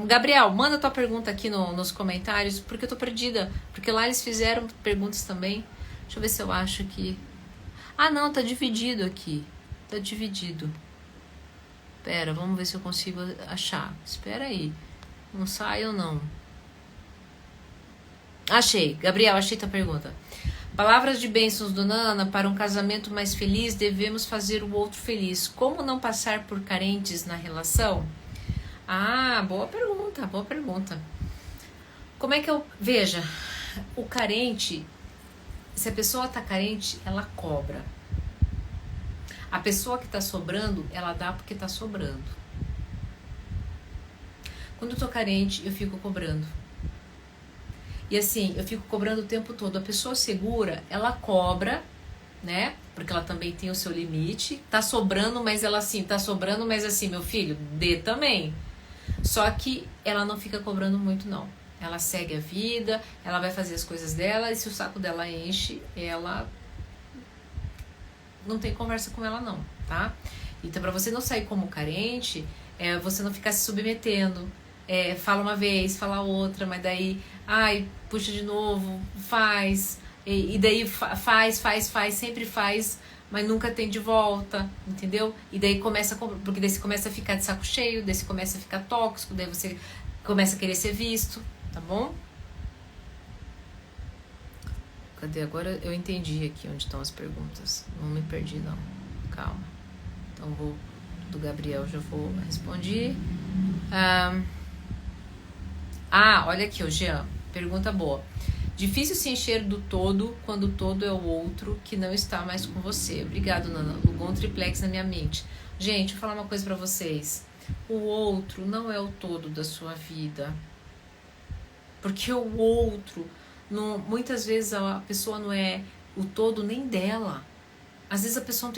Gabriel, manda tua pergunta aqui nos comentários, porque eu tô perdida. Porque lá eles fizeram perguntas também. Deixa eu ver se eu acho aqui. Ah, não, tá dividido aqui. Tá dividido. Pera, vamos ver se eu consigo achar. Espera aí. Não sai ou não. Achei. Gabriel, achei tua pergunta. Palavras de bênçãos do Nana: para um casamento mais feliz, devemos fazer o outro feliz. Como não passar por carentes na relação? Ah, boa pergunta, boa pergunta. Como é que eu... Veja, o carente, se a pessoa tá carente, ela cobra. A pessoa que tá sobrando, ela dá porque tá sobrando. Quando eu tô carente, eu fico cobrando. E assim, eu fico cobrando o tempo todo. A pessoa segura, ela cobra, né? Porque ela também tem o seu limite. Tá sobrando, mas ela assim, meu filho, dê também. Só que ela não fica cobrando muito, não. Ela segue a vida, ela vai fazer as coisas dela, e se o saco dela enche, ela não tem conversa com ela, não, tá? Então, pra você não sair como carente, você não ficar se submetendo. Fala uma vez, fala outra, mas daí, puxa de novo, faz, e daí faz, sempre faz, mas nunca tem de volta, entendeu? E daí porque daí você começa a ficar de saco cheio, daí você começa a ficar tóxico, daí você começa a querer ser visto, tá bom? Cadê? Agora eu entendi aqui onde estão as perguntas, não me perdi não, calma. Então do Gabriel já vou responder. Olha aqui, o Jean, pergunta boa. Difícil se encher do todo quando o todo é o outro que não está mais com você. Obrigado, Nana. Lugou um triplex na minha mente. Gente, vou falar uma coisa pra vocês. O outro não é o todo da sua vida. Porque o outro, muitas vezes a pessoa não é o todo nem dela. Às vezes a pessoa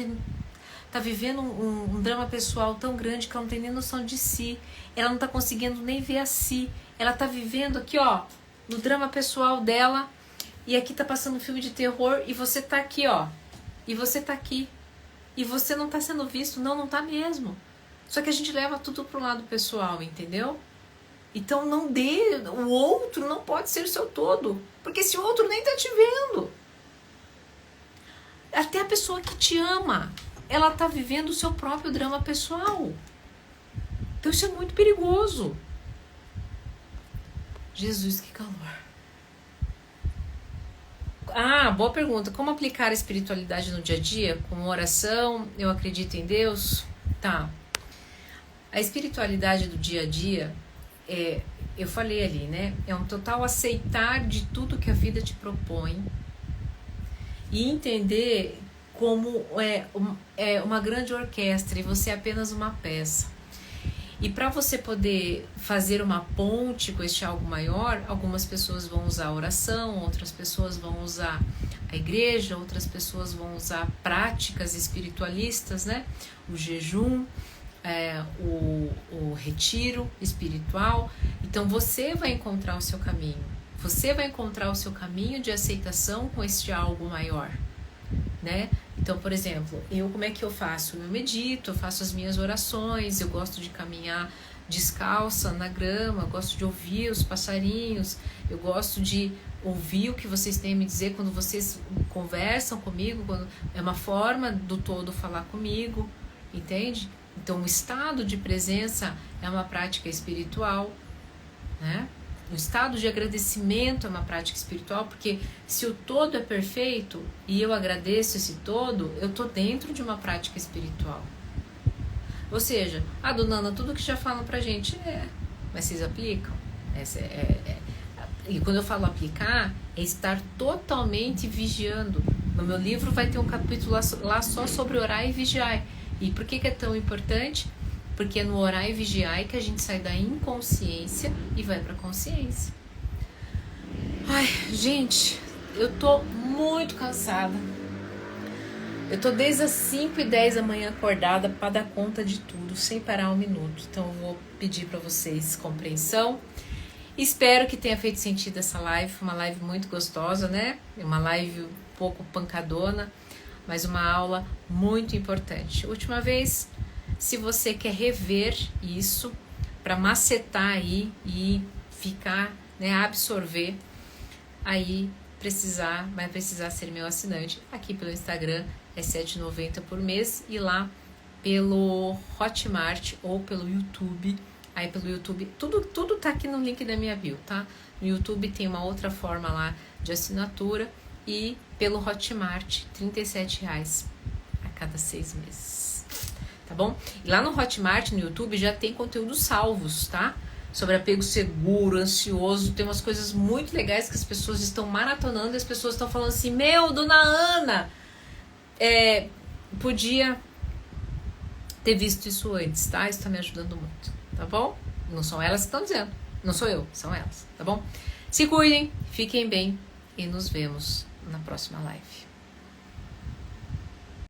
tá vivendo um drama pessoal tão grande que ela não tem nem noção de si. Ela não tá conseguindo nem ver a si. Ela tá vivendo aqui, ó, no drama pessoal dela, e aqui tá passando um filme de terror, e você tá aqui, ó, e você tá aqui, e você não tá sendo visto, não tá mesmo. Só que a gente leva tudo pro lado pessoal, entendeu? Então o outro não pode ser o seu todo, porque esse outro nem tá te vendo. Até a pessoa que te ama, ela tá vivendo o seu próprio drama pessoal. Então isso é muito perigoso. Jesus, que calor. Boa pergunta. Como aplicar a espiritualidade no dia a dia? Com oração, eu acredito em Deus? Tá. A espiritualidade do dia a dia, eu falei ali, né? É um total aceitar de tudo que a vida te propõe e entender como é uma grande orquestra e você é apenas uma peça. E para você poder fazer uma ponte com este algo maior, algumas pessoas vão usar a oração, outras pessoas vão usar a igreja, outras pessoas vão usar práticas espiritualistas, né? O jejum, o retiro espiritual. Então você vai encontrar o seu caminho. Você vai encontrar o seu caminho de aceitação com este algo maior, né? Então, por exemplo, como é que eu faço? Eu medito, eu faço as minhas orações, eu gosto de caminhar descalça na grama, eu gosto de ouvir os passarinhos, eu gosto de ouvir o que vocês têm a me dizer quando vocês conversam comigo, é uma forma do todo falar comigo, entende? Então, o estado de presença é uma prática espiritual, né? O estado de agradecimento é uma prática espiritual, porque se o todo é perfeito e eu agradeço esse todo, eu estou dentro de uma prática espiritual. Ou seja, dona Ana, tudo que já falam pra gente mas vocês aplicam? E quando eu falo aplicar, é estar totalmente vigiando. No meu livro vai ter um capítulo lá só sobre orar e vigiar. E por que é tão importante? Porque é no orar e vigiar que a gente sai da inconsciência e vai para a consciência. Ai, gente, eu tô muito cansada. Eu tô desde as 5h10 da manhã acordada para dar conta de tudo, sem parar um minuto. Então eu vou pedir para vocês compreensão. Espero que tenha feito sentido essa live. Foi uma live muito gostosa, né? Uma live um pouco pancadona, mas uma aula muito importante. Última vez, se você quer rever isso para macetar aí e ficar, né, absorver, aí vai precisar ser meu assinante. Aqui pelo Instagram é R$ 7,90 por mês e lá pelo Hotmart ou pelo YouTube. Aí pelo YouTube, tudo tá aqui no link da minha bio, tá? No YouTube tem uma outra forma lá de assinatura e pelo Hotmart, R$ 37,00 a cada 6 meses. Tá bom? E lá no Hotmart, no YouTube, já tem conteúdos salvos, tá? Sobre apego seguro, ansioso, tem umas coisas muito legais que as pessoas estão maratonando e as pessoas estão falando assim, dona Ana, podia ter visto isso antes, tá? Isso tá me ajudando muito, tá bom? Não são elas que estão dizendo, não sou eu, são elas, tá bom? Se cuidem, fiquem bem e nos vemos na próxima live.